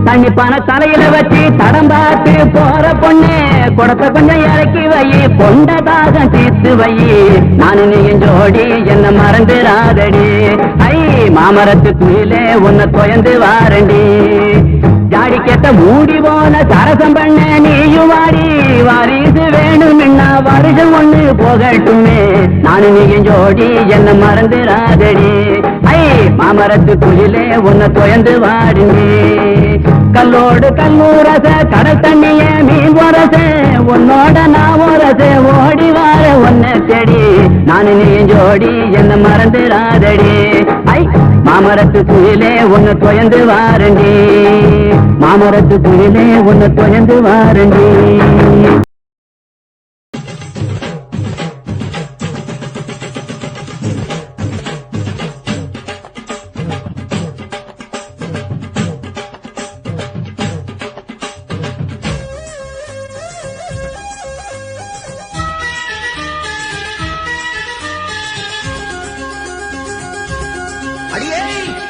தண்ணி பண தலையில வச்சு தடம் பார்த்து போற பொண்ணு குடத்தை கொஞ்சம் இறக்கி வை பொண்டதாக தீர்த்து வை நானு நீயும் ஜோடி என்ன மறந்துடாதடி ஐ மாமரத்து குயிலே உன்னை தொயந்து வாரண்டி ஜாடி கேட்ட மூடி போன சரசம் பண்ண நீயும் வாரி வாரிசு வேணும்னா வருஷம் ஒண்ணு போகட்டுமே நானு நீயும் ஜோடி என்ன மறந்துடாதடி ஐ மாமரத்து குயிலே உன்னை தொயந்து வாருண்டி கல்லோடு கல்லூரச கடல் தண்ணிய மீன் வரச உன்னோட நான் வரச ஓடி வார ஒன்ன தேடி நானு நீயும் ஜோடி என்ன மறந்துடாதடி ஐ மாமரத்து குயிலே உன்னை தொயந்து வாரண்டி மாமரத்து குயிலே உன்னை தொயந்து வாரண்டி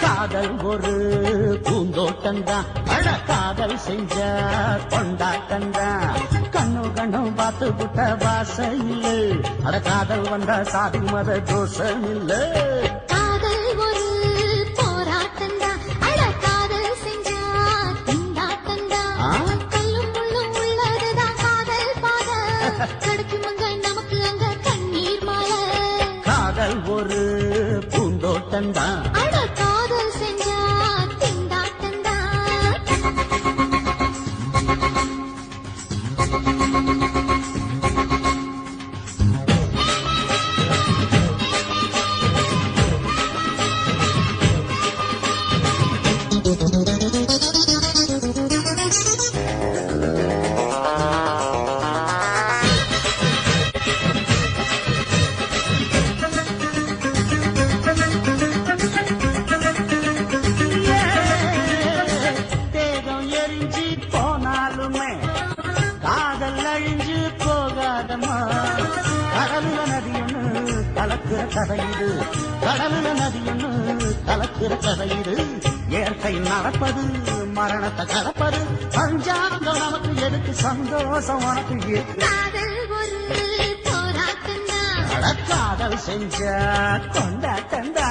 காதல் ஒரு பூந்தோட்டந்தா அட காதல் செஞ்ச கொண்டாட்டந்தா கண்ணு கண்ணும் பார்த்து புட்ட வாசம் இல்ல அட காதல் வந்தா சாதி மத தோஷம் இல்ல காதல் ஒரு போராட்டந்தா அட காதல் செஞ்சா திண்டாட்டந்தா கல்லும் முள்ளும் உள்ளதுதான் காதல் பாத கிடைக்கும் அங்க நமக்கு அங்க கண்ணீர் மாலை காதல் ஒரு பூந்தோட்டந்தா அட காதல் செஞ்சா திண்டாட்டந்தா தேகம் எரிஞ்சு போனாலுமே காதல் அழிஞ்சு போகாதம்மா கடலுல நதி ஒண்ணு கலக்குற கதையுது கடலுல நதி ஒண்ணு கலக்குற கதையுது இயற்கை நடப்பது மரணத்தை கலப்பது பஞ்சாங்கம் நமக்கு எதுக்கு சந்தோஷம் உனக்கு எதுக்கு காதல் ஒரு போராட்டந்தா அட காதல் செஞ்ச கொண்டாட்டந்தா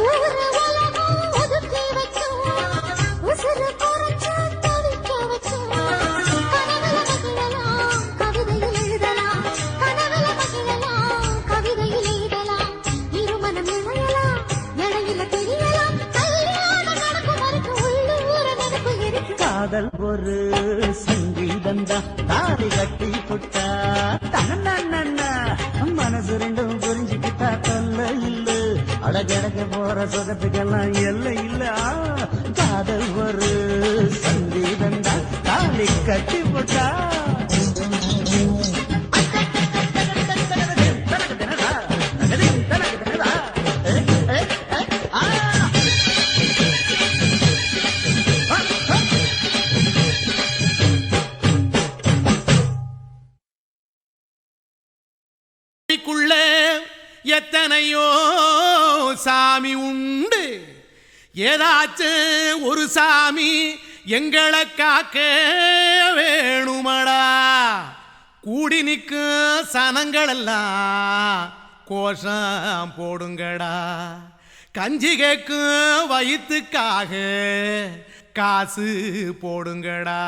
ஊரு உலகம் ஒதுக்கி வைக்கும் உசுறு குறைச்சு தவிக்க வைக்கும் கனவுல மகிழலாம் கவிதையில் எழுதலாம் கனவுல மகிழலாம் கவிதையில் எழுதலாம் இருமனம் இணையலாம் இடையில தெரியலாம் கல்யாணம் நடக்கும் வரைக்கும் உள்ளூர நடப்பு இருக்கு காதல் ஒரு சங்கீதந்தா தாலி கட்டி புட்டா தன்னா மனசு ரெண்டும் புரிஞ்சுக்கிட்டா தொல்ல இல்ல அடகடக போற சுகத்துக்கெல்லாம் எல்லை இல்ல காதல் ஒரு சங்கீதந்தா தாலி கட்டி புட்டா எத்தனையோ சாமி உண்டு ஏதாச்சும் ஒரு சாமி எங்களை காக்க வேணுமடா. கூடி நிற்கும் சனங்களெல்லாம் கோஷம் போடுங்கடா. கஞ்சி கேக்கும் வயிற்றுக்காக காசு போடுங்கடா.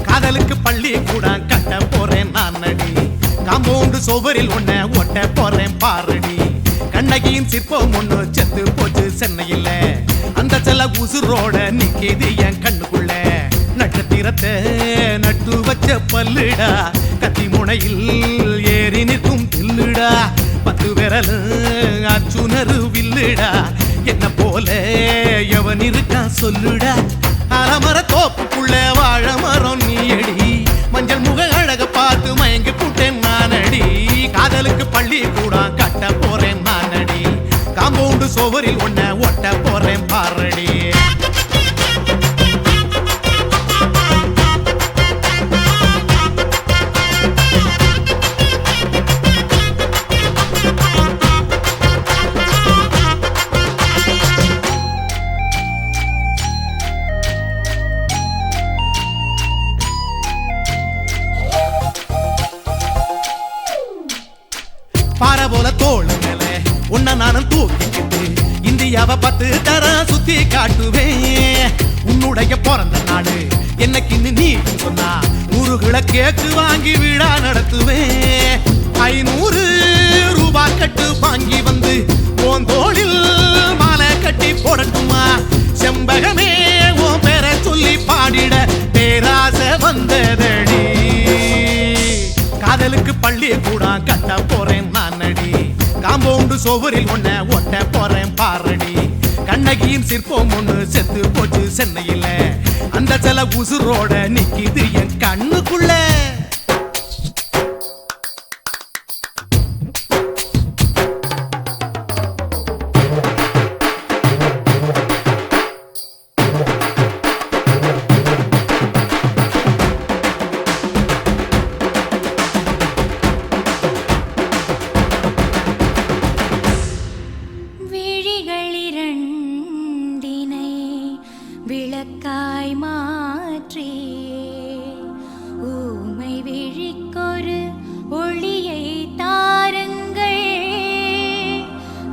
காதலுக்கு பள்ளி கூட கட்ட போறேன் நான் அடி. காம்பவுண்டு சோவரில் ஒன்ன ஒட்ட போறேன் பாரடி. கண்ணகியின் சிற்பம் ஒண்ணு செத்து போச்சு சென்னையில். அந்த செல்ல உசுரோட நிக்கிது என் கண்ணுக்குள்ள. நட்சத்திரத்தை நட்டு வச்ச பல்லுடா. கத்தி முனையில் ஏறி நிற்கும் தில்லுடா. 10 விரல் அச்சுணரு வில்லுடா. என்ன போல எவன் இருக்கான் சொல்லுடா. அலமர தோப்புக்குள்ள வாழ மரம் நீயடி. மஞ்சள் முக அழக பார்த்து மயங்கி புட்டேன் நானடி. காதலுக்கு பள்ளி கூட கட்ட போறேன் நானடி. காம்பவுண்டு சோவரில் ஒன்ன ஒட்ட போறேன் பாரடி. பாறை போல தோள் மேல உன்ன நானும் தூக்கிக்கிட்டு இந்தியாவை 10 தரம் சுத்தி காட்டுவேன். உன்னுடைய பிறந்த நாடு என்னைக்கு நீ சொன்னா 100 கிலோ கேக்கு வாங்கி விழா நடத்துவேன். 500 ரூபாய் கட்டு வாங்கி வந்து உன் தோளில் மாலை கட்டி போடட்டுமா. செம்பகமே உன் பேரை சொல்லி பாடிட பேராசை வந்ததடி. காதலுக்கு பள்ளி கூட கட்ட போறேன் நானடி. காம்பவுண்டு சோவரில் ஒன்ன ஒட்ட போறேன் பாரடி. கண்ணகியின் சிற்பம் ஒண்ணு செத்து போச்சு சென்னையில். அந்த சில உசுரோட நிக்கிது என் கண்ணுக்குள்ள. விளக்காய் மாற்றி ஊமை விழிக்கொரு ஒளியை தாருங்கள்.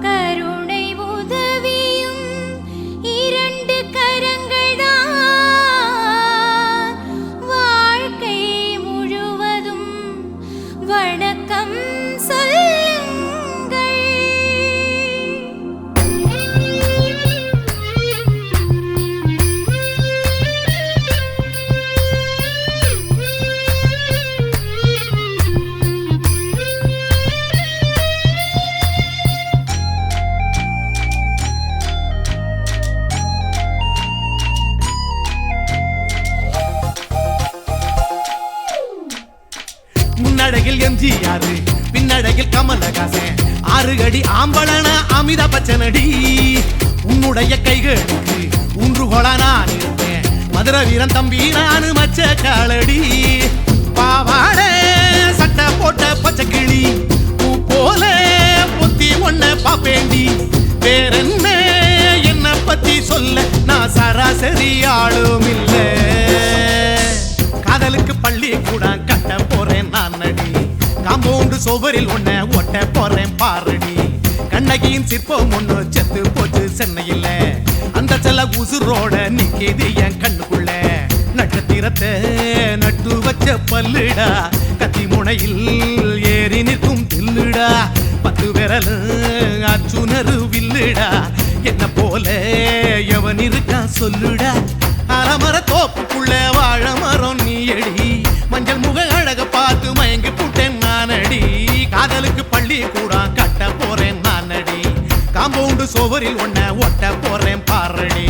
கருணை உதவியும் 2 கரங்கள் தான். வாழ்க்கை முழுவதும் வணக்கம் சொல்லுங்கள். முன்னழகில் எம்ஜிஆர் பின்னழகில் கமலஹாசன். 6 அடி ஆம்பளன அமிதாப் பச்சனடி. உன்னுடைய கைகளுக்கு ஊன்றுகோலா நான் இருப்பேன். மதுரை வீரன் தம்பி நானு மச்ச காலடி. பாவாட சட்டை போட்ட பச்சை கிளி பூ போல பொத்தி ஒன்ன பாப்பேண்டி. வேறென்ன என்ன பத்தி சொல்ல நான் சராசரி ஆளும் இல்ல. காதலுக்கு பள்ளி கூட கட்ட போறேன் நானடி. காம்பவுண்டு சோவரில் ஒன்ன ஒட்ட போறேன் பாரடி. கண்ணகியின் சிற்பம் ஒண்ணு செத்து போச்சு சென்னையில். அந்த செல்ல உசுரோட நிக்கிது என் கண்ணுக்குள்ள. நட்சத்திரத்தை நட்டு வச்ச பல்லுடா. கத்தி முனையில் ஏறி நிற்கும் தில்லுடா. 10 விரல் அச்சுணரு வில்லுடா. என்ன போல எவன் இருக்கான் சொல்லுடா. அலமர தோப்புக்குள்ள வாழ மரம் நீயடி. மஞ்சள் முக அழக பார்த்து மயங்கி புட்டேன் நானடி. காதலுக்கு பள்ளி கூட கட்ட போறேன் நானடி. காம்பவுண்டு சோவரில் ஒன்ன ஒட்ட போறேன் பாரடி.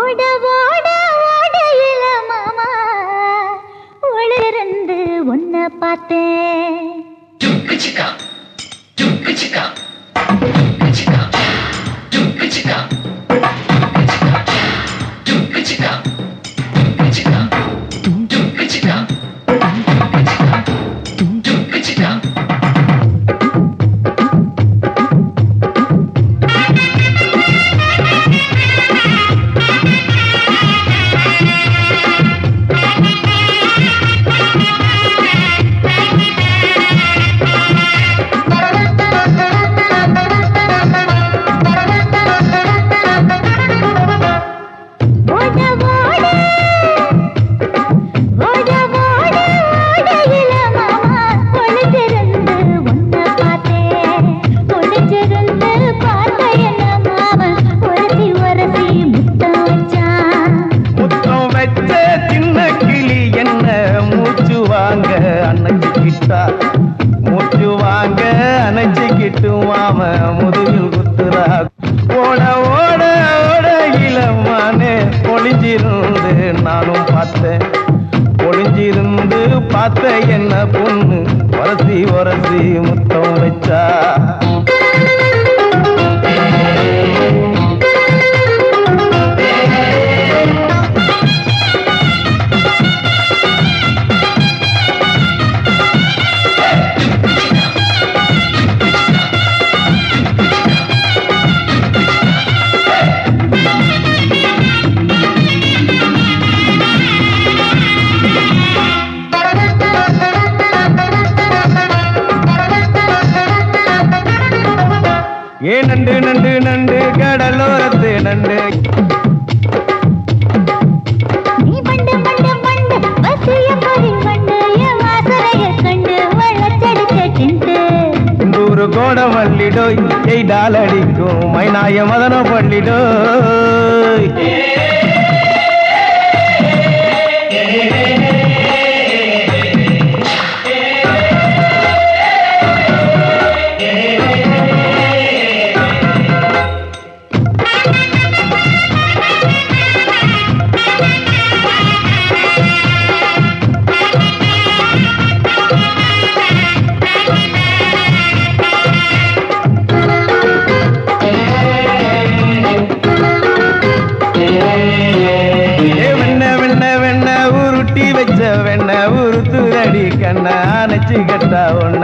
ஓட ஓட ஓடையில மாமா ஒளிருந்து உன்னை பார்த்தேன். மூச்சு வாங்க அணைச்சிக்கிட்டு மாம முதுகில் குத்துறா. ஓட ஓட ஓட இளமானே ஒளிஞ்சிருந்து நானும் பார்த்தேன். ஒளிஞ்சிருந்து பார்த்த என்ன பொண்ணு உரசி உரசி முத்தம் வச்சா. ஏ நண்டு நண்டு நண்டு கடலோரத்து நண்டு. நீ பண்டு பண்டு பண்டு வசிய பறி பண்டு என் வாசரைய கண்டு வளச்சடி செட்டிண்டு. இந்தூரு கோட மல்லிடோய் எய்டால் அடிக்கும் மைனாய மதன பள்ளிடோய். வெண்ண ஊரு தூரடி கண்ண அணைச்சி கட்டா ஒண்ண.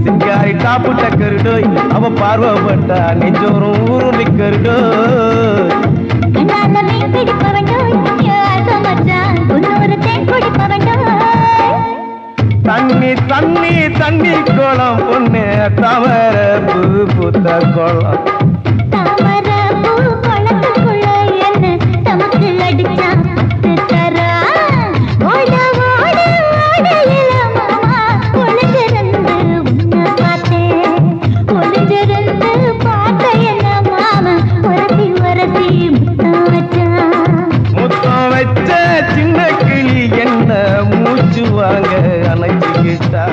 சிங்காரி டாப்பு டக்கருடோய் அவ பார்வப்பட்டா நெஞ்சோறும் ஊரு நிக்கருடோய். தண்ணி தண்ணி தண்ணி கோலம் பொண்ணு தாமர பூ பூத்த கோலம். தாமர பூ குளத்துக்குள்ள என்ன தமக்கு அடிச்சா தரா. ஓட ஓட ஓடையில மாமா ஒளிஞ்சிருந்து உன்னை பார்த்தேன். ஒளிஞ்சிருந்து பார்த்த என்ன மாமா உரசி உரசி முத்தம் வச்சான். முத்தம் வச்ச சின்ன கிளி என்ன மூச்சு வாங்க அணைச்சிக்கிட்டா.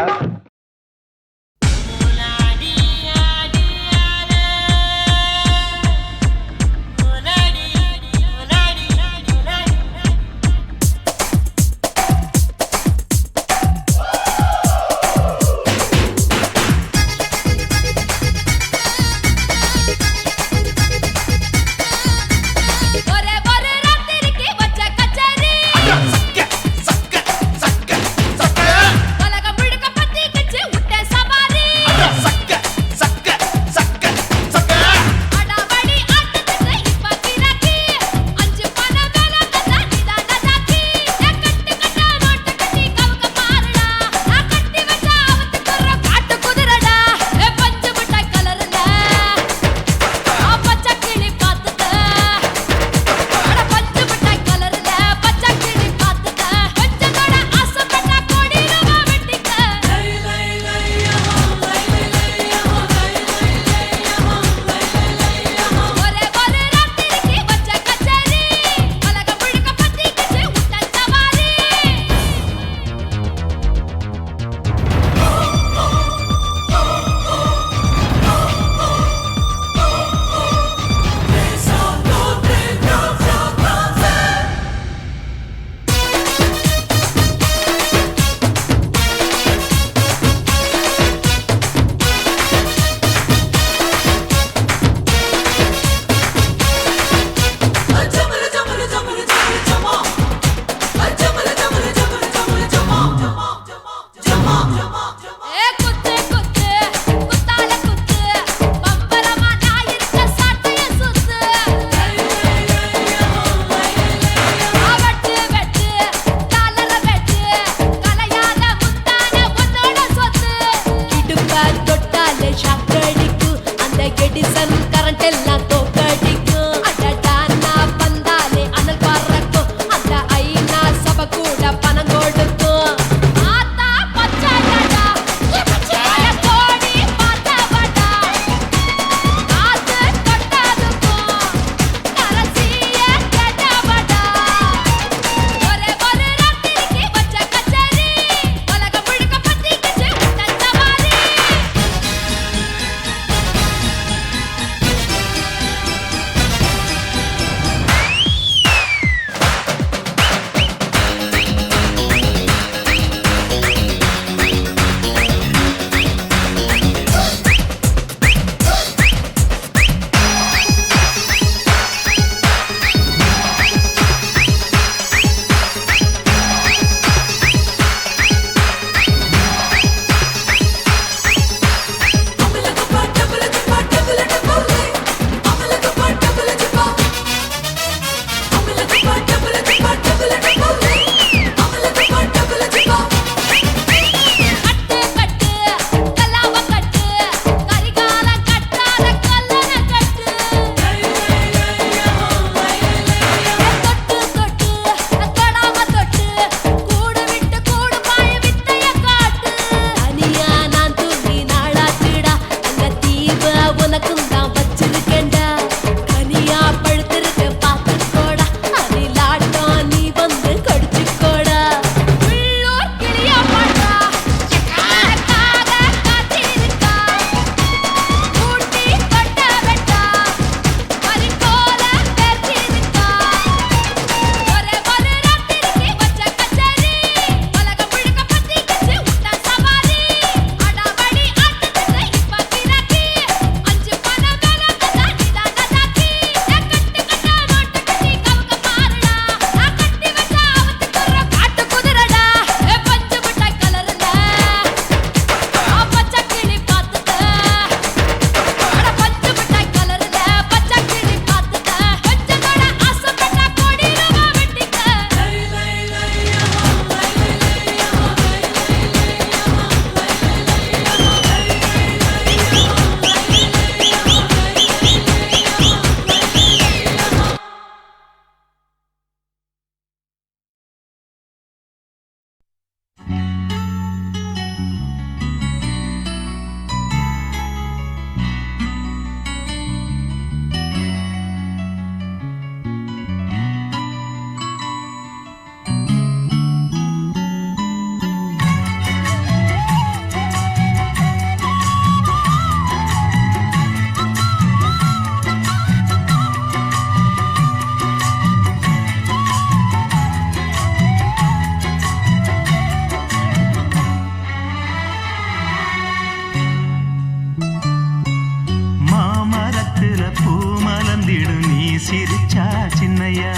சிரிச்சா சின்னையா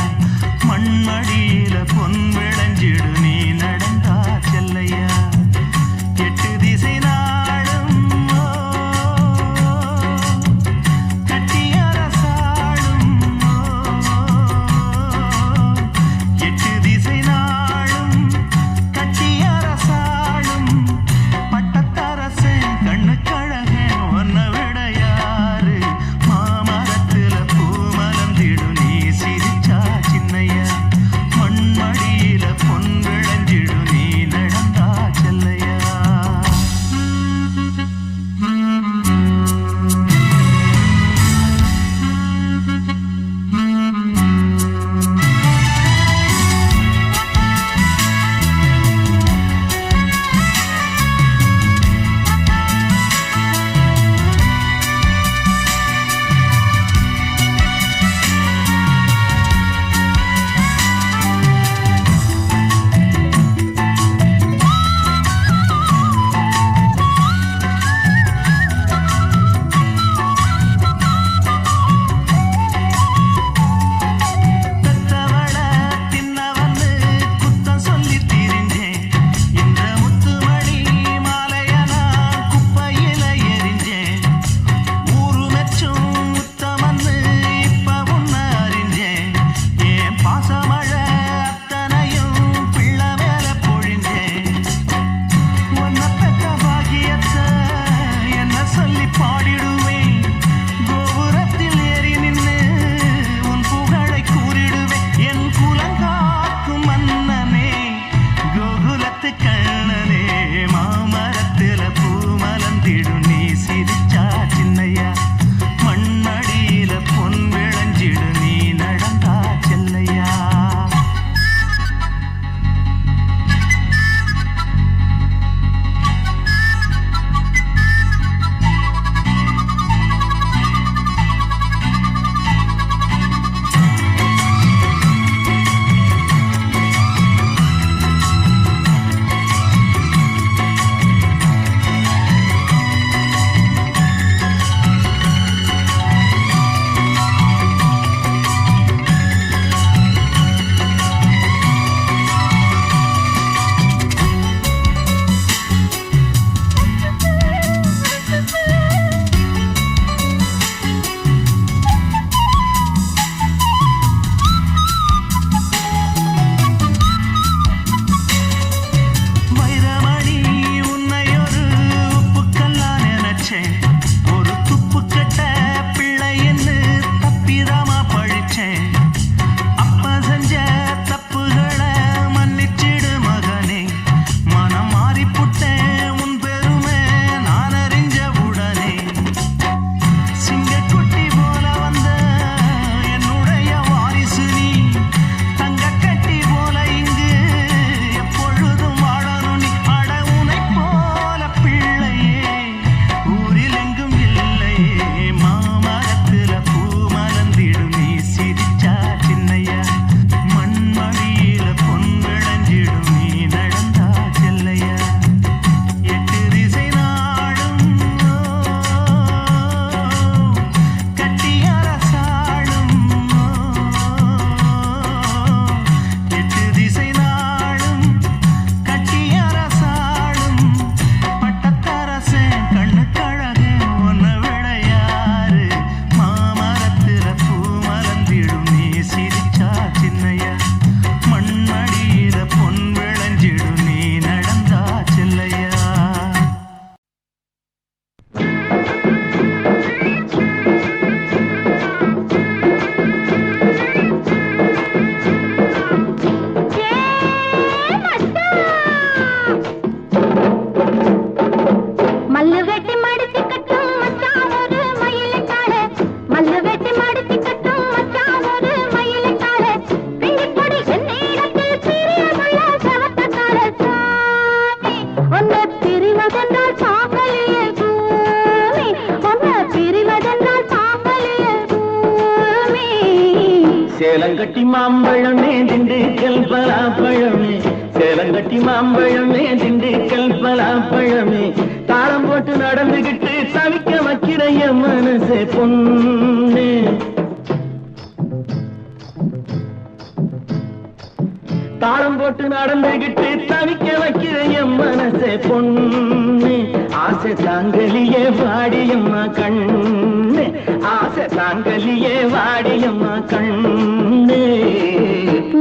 மண்மடியில பொன் விளைஞ்சிடு நீ நடந்தா செல்லையா 8 திசை நாடும் கட்டியரசாடும் 8 திசை நாடும் கட்டியரசாடும் பட்டத்தரசன் கண்ணு கழகன் ஒன்ன விட யாரு மாமரத்துல பூ மலர்ந்திடு நீ சிரிச்சா சின்னையா மண்மடியில பொன் விளைஞ்சிடு நீ நடந்தா செல்லையா பெத்தவள தின்னவன்னு குத்தம் சொல்லி திரிஞ்சேன் இந்த முத்துமணி மாலைய நான் குப்பையில எரிஞ்சேன் ஊரு மெச்சும் முத்தமன்னு இப்ப உன்ன அறிஞ்சேன் என் பாசமழ அத்தனையும் பிள்ளை மேல பொழிஞ்சேன் உன்னை பெத்த பாகியத்தை என்ன சொல்லி பாடிடுவேன் கோபுரத்தில் ஏறி நின்று உன் புகழை கூறிடுவேன் என் குலங்காக்கும் மன்னனே கோகுலத்து கண்ணனே மாமரத்துல பூ மலர்ந்திடு நீ சிரிச்சா சின்னையா மண்மடியில பொன் விளைஞ்சிடு நீ நடந்தா செல்லையா வைரமணி உன்னை ஒரு உப்புக்கல்லா நினைச்சேன் ஒரு துப்பு கட்ட பிள்ளைன்னு தப்பிதமா பழிச்சேன் அப்ப செஞ்ச தப்புகளை மன்னிச்சிடு மகனே மனம் மாறிப்புட்டேன் உன் பெருமை நான் அறிஞ்ச உடனே சிங்கக்குட்டி போல வந்த என்னுடைய வாரிசு நீ தங்கக்கட்டி போல இங்கு எப்பொழுதும் வாழணும் நீ அட உனைப் போல பிள்ளையே ஊரில் எங்கும் இல்லையே மாமரத்துல பூ மலர்ந்திடு நீ சிரிச்சா சின்னையா மண்மடியில பொன் விளைஞ்சிடு நீ நடந்தா செல்லையா 8 திசை நாடும் கட்டியரசாடும் 8 திசை நாடும் கட்டியரசாடும் பட்டத்தரசன் கண்ணு கழகன் ஒன்ன விட யாரு மாமரத்துல பூ மலர்ந்திடும் நீ சிரிச்சா சின்னையா மண்மடியில பொன் விளைஞ்சிடும் நீ நடந்தா செல்லையா மல்லு வெட்டி மடிச்சு கட்டும் மச்சான் ஒரு மயிலைக்காடு மல்லு வெட்டி மடிச்சு கட்டும் மச்சான் ஒரு மயிலைக்காடு பிங்கிப்பொடி என்னிடத்தில் பிரியமுள்ள செவத்தக்கார சாமி உன்னை பிரிவதென்றால் தாங்கலையே பூமி உன்னை பிரிவதென்றால் தாங்கலையே பூமி சேலங்கட்டி மாம்பழமே திண்டுக்கல் பலாப்பழமே சேலங்கட்டி மாம்பழமே திண்டுக்கல் பலாப்பழமே தாளம் போட்டு நடந்துகிட்டு தவிக்க வைக்கிற என் மனசே பொண்ணு போட்டு நடந்துகிட்டு தவிக்க வைக்கிற என் மனசே பொண்ணு ஆசை தாங்கலியே வாடியம்மா கண்ணு ஆசை தாங்கலியே வாடியம்மா கண்ணு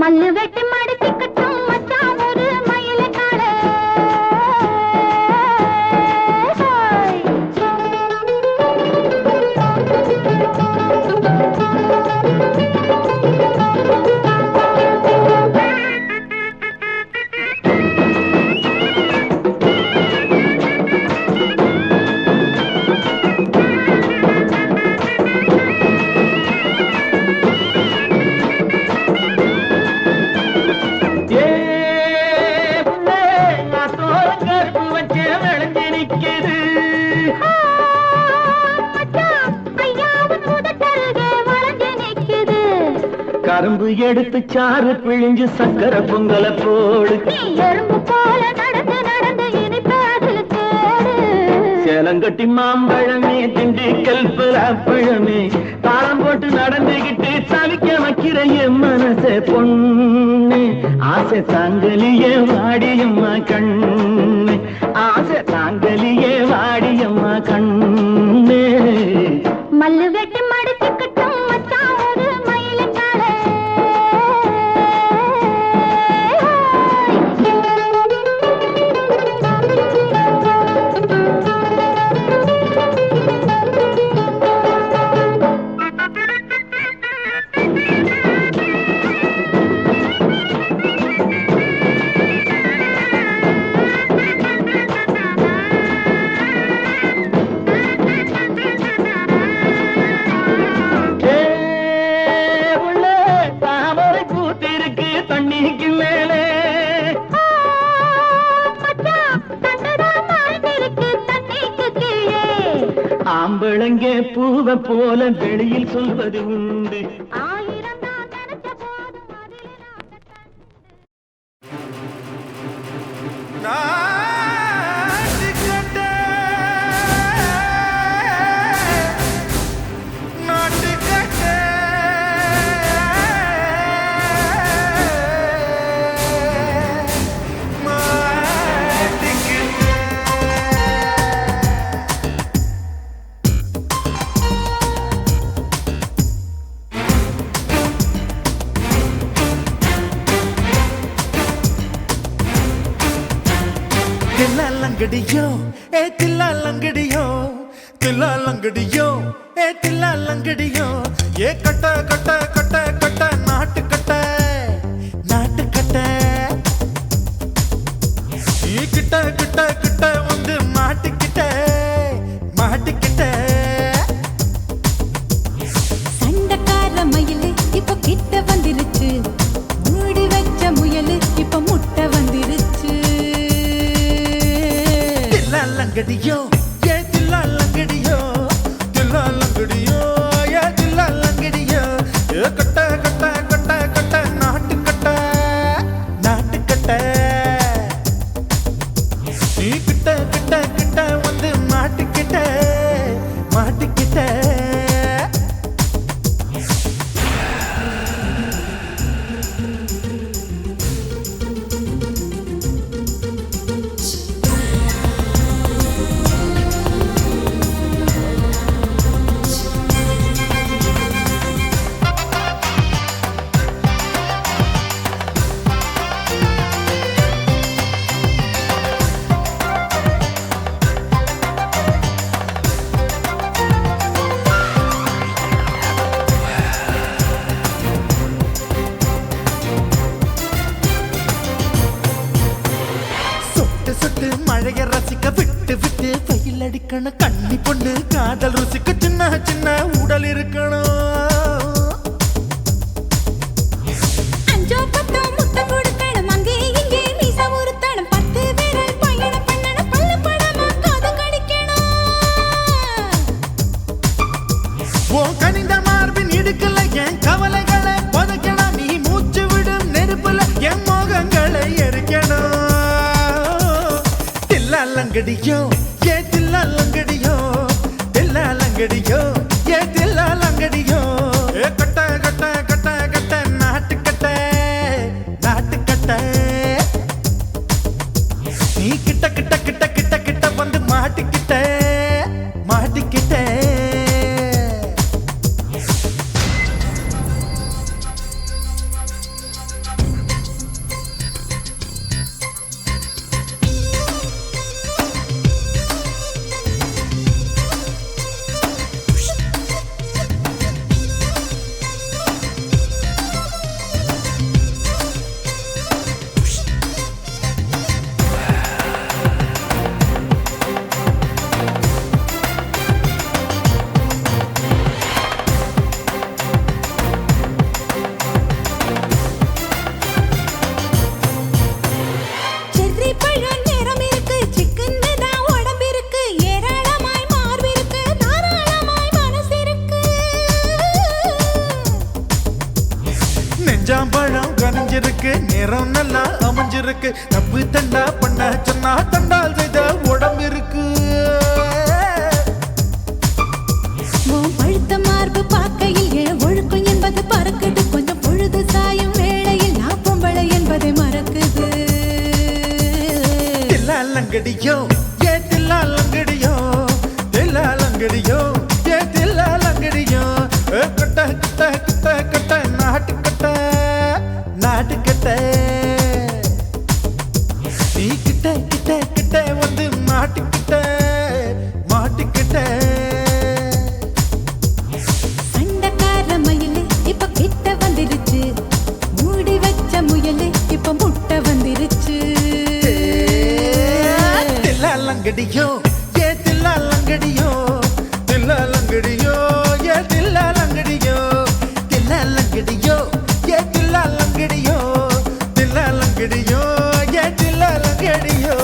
மல்லு வெட்டி மடிச்சுக்கட்டும் மச்சான் ஒரு மயில கால கரும்பு எடுத்து சாறு பிழிஞ்சு சக்கரை பொங்கல போடு எறும்பு போல நடந்து நடந்து இனிப்பாதில் தேடு சேலங்கட்டி மாம்பழமே திண்டுக்கல் பழமே தாளம் போட்டு நடந்துகிட்டு தவிக்க வைக்கிற என் மனசே பொண்ணு ஆசை தாங்கலியே வாடியம்மா கண்ணு ஆசை தாங்கலியே வாடியம்மா கண்ணு மல்லு வெட்டி மடிச்சுக்கட்டும் மச்சான் ஒரு மயில கால ஆம்பளங்கே பூவ போல வெளியில் சொல்வது உண்டு ஆயிரம் நான் நினைச்ச போதும் அதில் தில்லாலங்கடியோ ஏ தில்லாலங்கடியோ தில்லாலங்கடியோ ஏ தில்லாலங்கடியோ ஏ கட்ட கட்ட கட்ட கட்ட நாட்டு கட்ட நாட்டு கட்ட நீ கிட்ட கிட்ட கிட்ட வந்து மாட்டிக்கிட்ட மாட்டிக்கிட்ட சண்டக்கார மயிலு இப்ப கிட்ட வந்துருச்சு மூடி வச்ச முயலு இப்ப முட்டை வந்துருச்சு தில்லாலங்கடியோ ஏ தில்லாலங்கடியோ தில்லாலங்கடியோ ஏ தில்லாலங்கடியோ ஏ கட்ட கட்ட கட்ட கட்ட நாட்டு கட்ட நாட்டு கட்ட நீ கிட்ட கிட்ட கிட்ட வந்து மாட்டிக்கிட்ட மாட்டிக்கிட்ட சொட்டு மழைய ரசிக்க விட்டு விட்டு வெயில் அடிக்கணும் கண்ணி பொண்ணு காதல் ருசிக்க சின்ன சின்ன உடல் இருக்கணும் அஞ்சோ பத்தோ முட்டை கொடுக்கணும் அங்கே இங்கே மீச உருத்தணும் 10 விரல் பயணம் பண்ணணும் பல்லு படமா காது கடிக்கணும் ஓ கனிந்த மார்பின் இடுக்கல என் கவலைகளை புதைக்கணும் நீ மூச்சு விடும் நெருப்புல என் மோகங்களை எரிக்கணும் தில்லாலங்கடியோ ஏ தில்லாலங்கடியோ தில்லாலங்கடியோ ஏ தில்லாலங்கடியோ ஏ கட்ட கட்ட கட்ட கட்ட நாட்டு கட்ட நாட்டு கட்ட இருக்கு. தப்பு தண்டா பண்ண சொன்னா தண்டால் செய்த உடம்பு இருக்கு. பழுத்த மார்பு பார்க்கையில் என் ஒழுக்கம் என்பது பறக்குது. கொஞ்சம் பொழுது சாயும் வேளையில் நான் பொம்பளை என்பதை மறக்குது. தில்லாலங்கடியோ ஏ தில்லாலங்கடியோ, தில்லாலங்கடியோ ஏ தில்லாலங்கடியோ. கட்ட கட்ட கட்ட கட்ட நாட்டுக்கட்ட நாட்டுக்கட்ட. நீ கிட்ட கிட்ட கிட்ட வந்து மாட்டிக்கிட்ட மாட்டிக்கிட்ட. சண்டக்கார மயிலு இப்ப கிட்ட வந்துருச்சு. மூடி வச்ச முயலு இப்ப முட்டை வந்துருச்சு. தில்லாலங்கடியோ ஏ தில்லாலங்கடியோ, தில்லாலங்கடியோ ஏ தில்லாலங்கடியோ. தில்லாலங்கடியோ ஏ தில்லாலங்கடியோ, தில்லாலங்கடியோ ஏ தில்லாலங்கடியோ.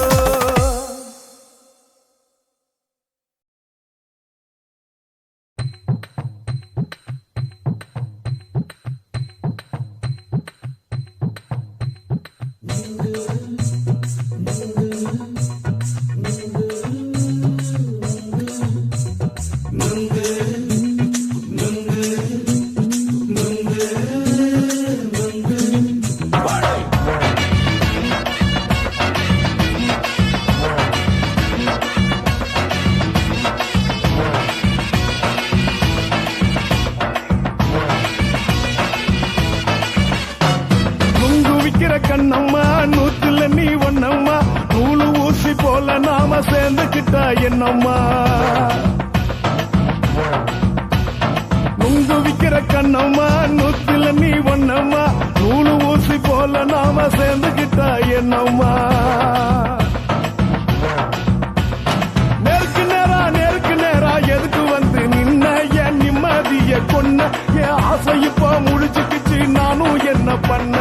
கண்ணம்மா நூத்துல நீ ஒன்னம்மா, நூலு ஊசி போல நாம சேர்ந்துக்கிட்டா என்னம்மா. நுங்கு விக்கிற கண்ணம்மா நூத்துல நீ ஒன்னம்மா, நூலு ஊசி போல நாம சேர்ந்துக்கிட்டா என்னம்மா. நேருக்கு நேரா எதுக்கு வந்து நின்ன என் நிம்மதிய கொன்ன. என் ஆசை இப்ப முடிச்சுக்கிச்சு நானும் என்ன பண்ண.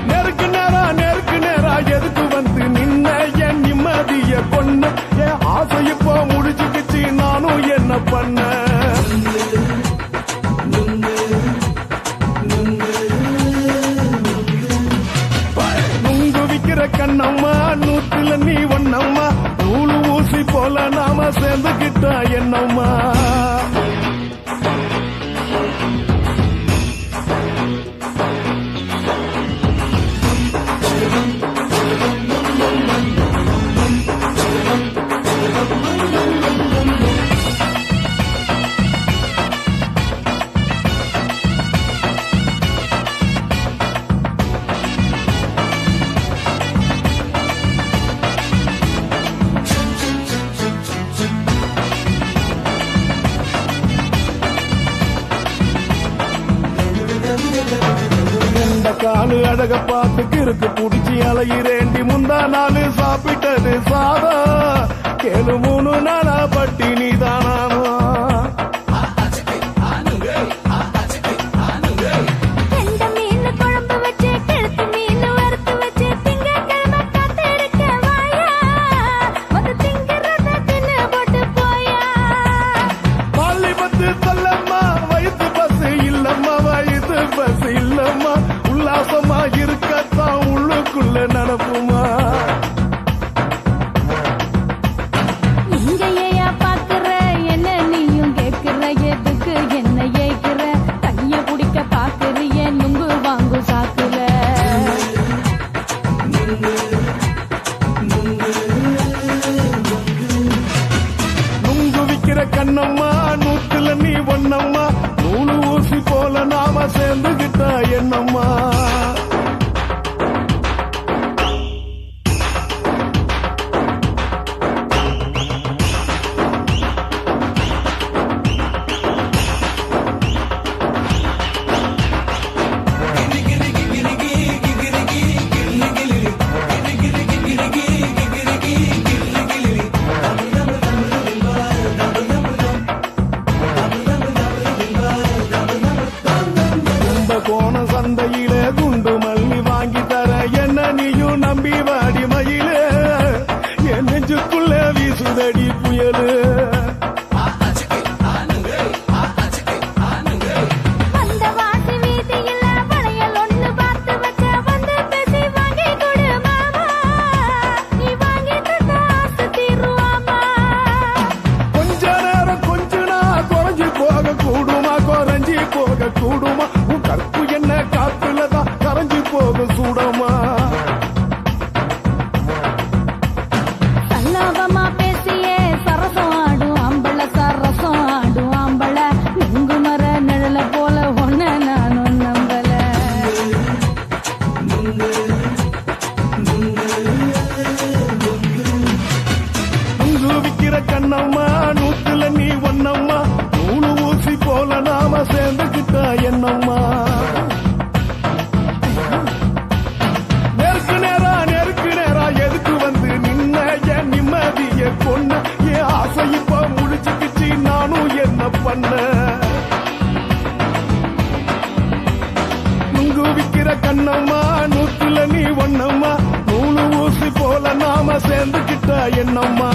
நேருக்கு நேரா எதுக்கு வந்து நின்ன என் நிம்மதிய கொன்ன. என் ஆசை இப்போ முடிச்சுக்கிச்சு நானும் என்ன பண்ண. நுங்கு விக்கிற கண்ணம்மா நூத்துல நீ ஒன்னம்மா, நூலு ஊசி போல நாம சேர்ந்துக்கிட்டா என்னம்மா. காலு அழக பார்த்துக்கு இருக்கு புடிச்சி அலையிறேண்டி. முந்தா நாலு சாப்பிட்டது சாதம் கேளு 3 நாளா பட்டினி தானாமா. பத்து சொல்லம்மா வயிற்று பசு இல்லம்மா, வயிற்று பசு இல்லம்மா. உல்லாசமா இருக்கத்தான் உள்ளுக்குள்ள நடப்புமா. இங்கேயா பாக்குற என்ன நீயும் கேக்குற. எதுக்கு என்ன ஏக்குற. தண்ணிய குடிக்க பாக்குறிய நுங்கு வாங்கு சாக்குற. நுங்கு விக்கிற கண்ணம்மா நூத்துல நீ ஒன்னம்மா, நூலு ஊசி போல நாம சேர்ந்துகிட்டா என்னம்மா. சந்தையிலே குண்டு என்னம்மா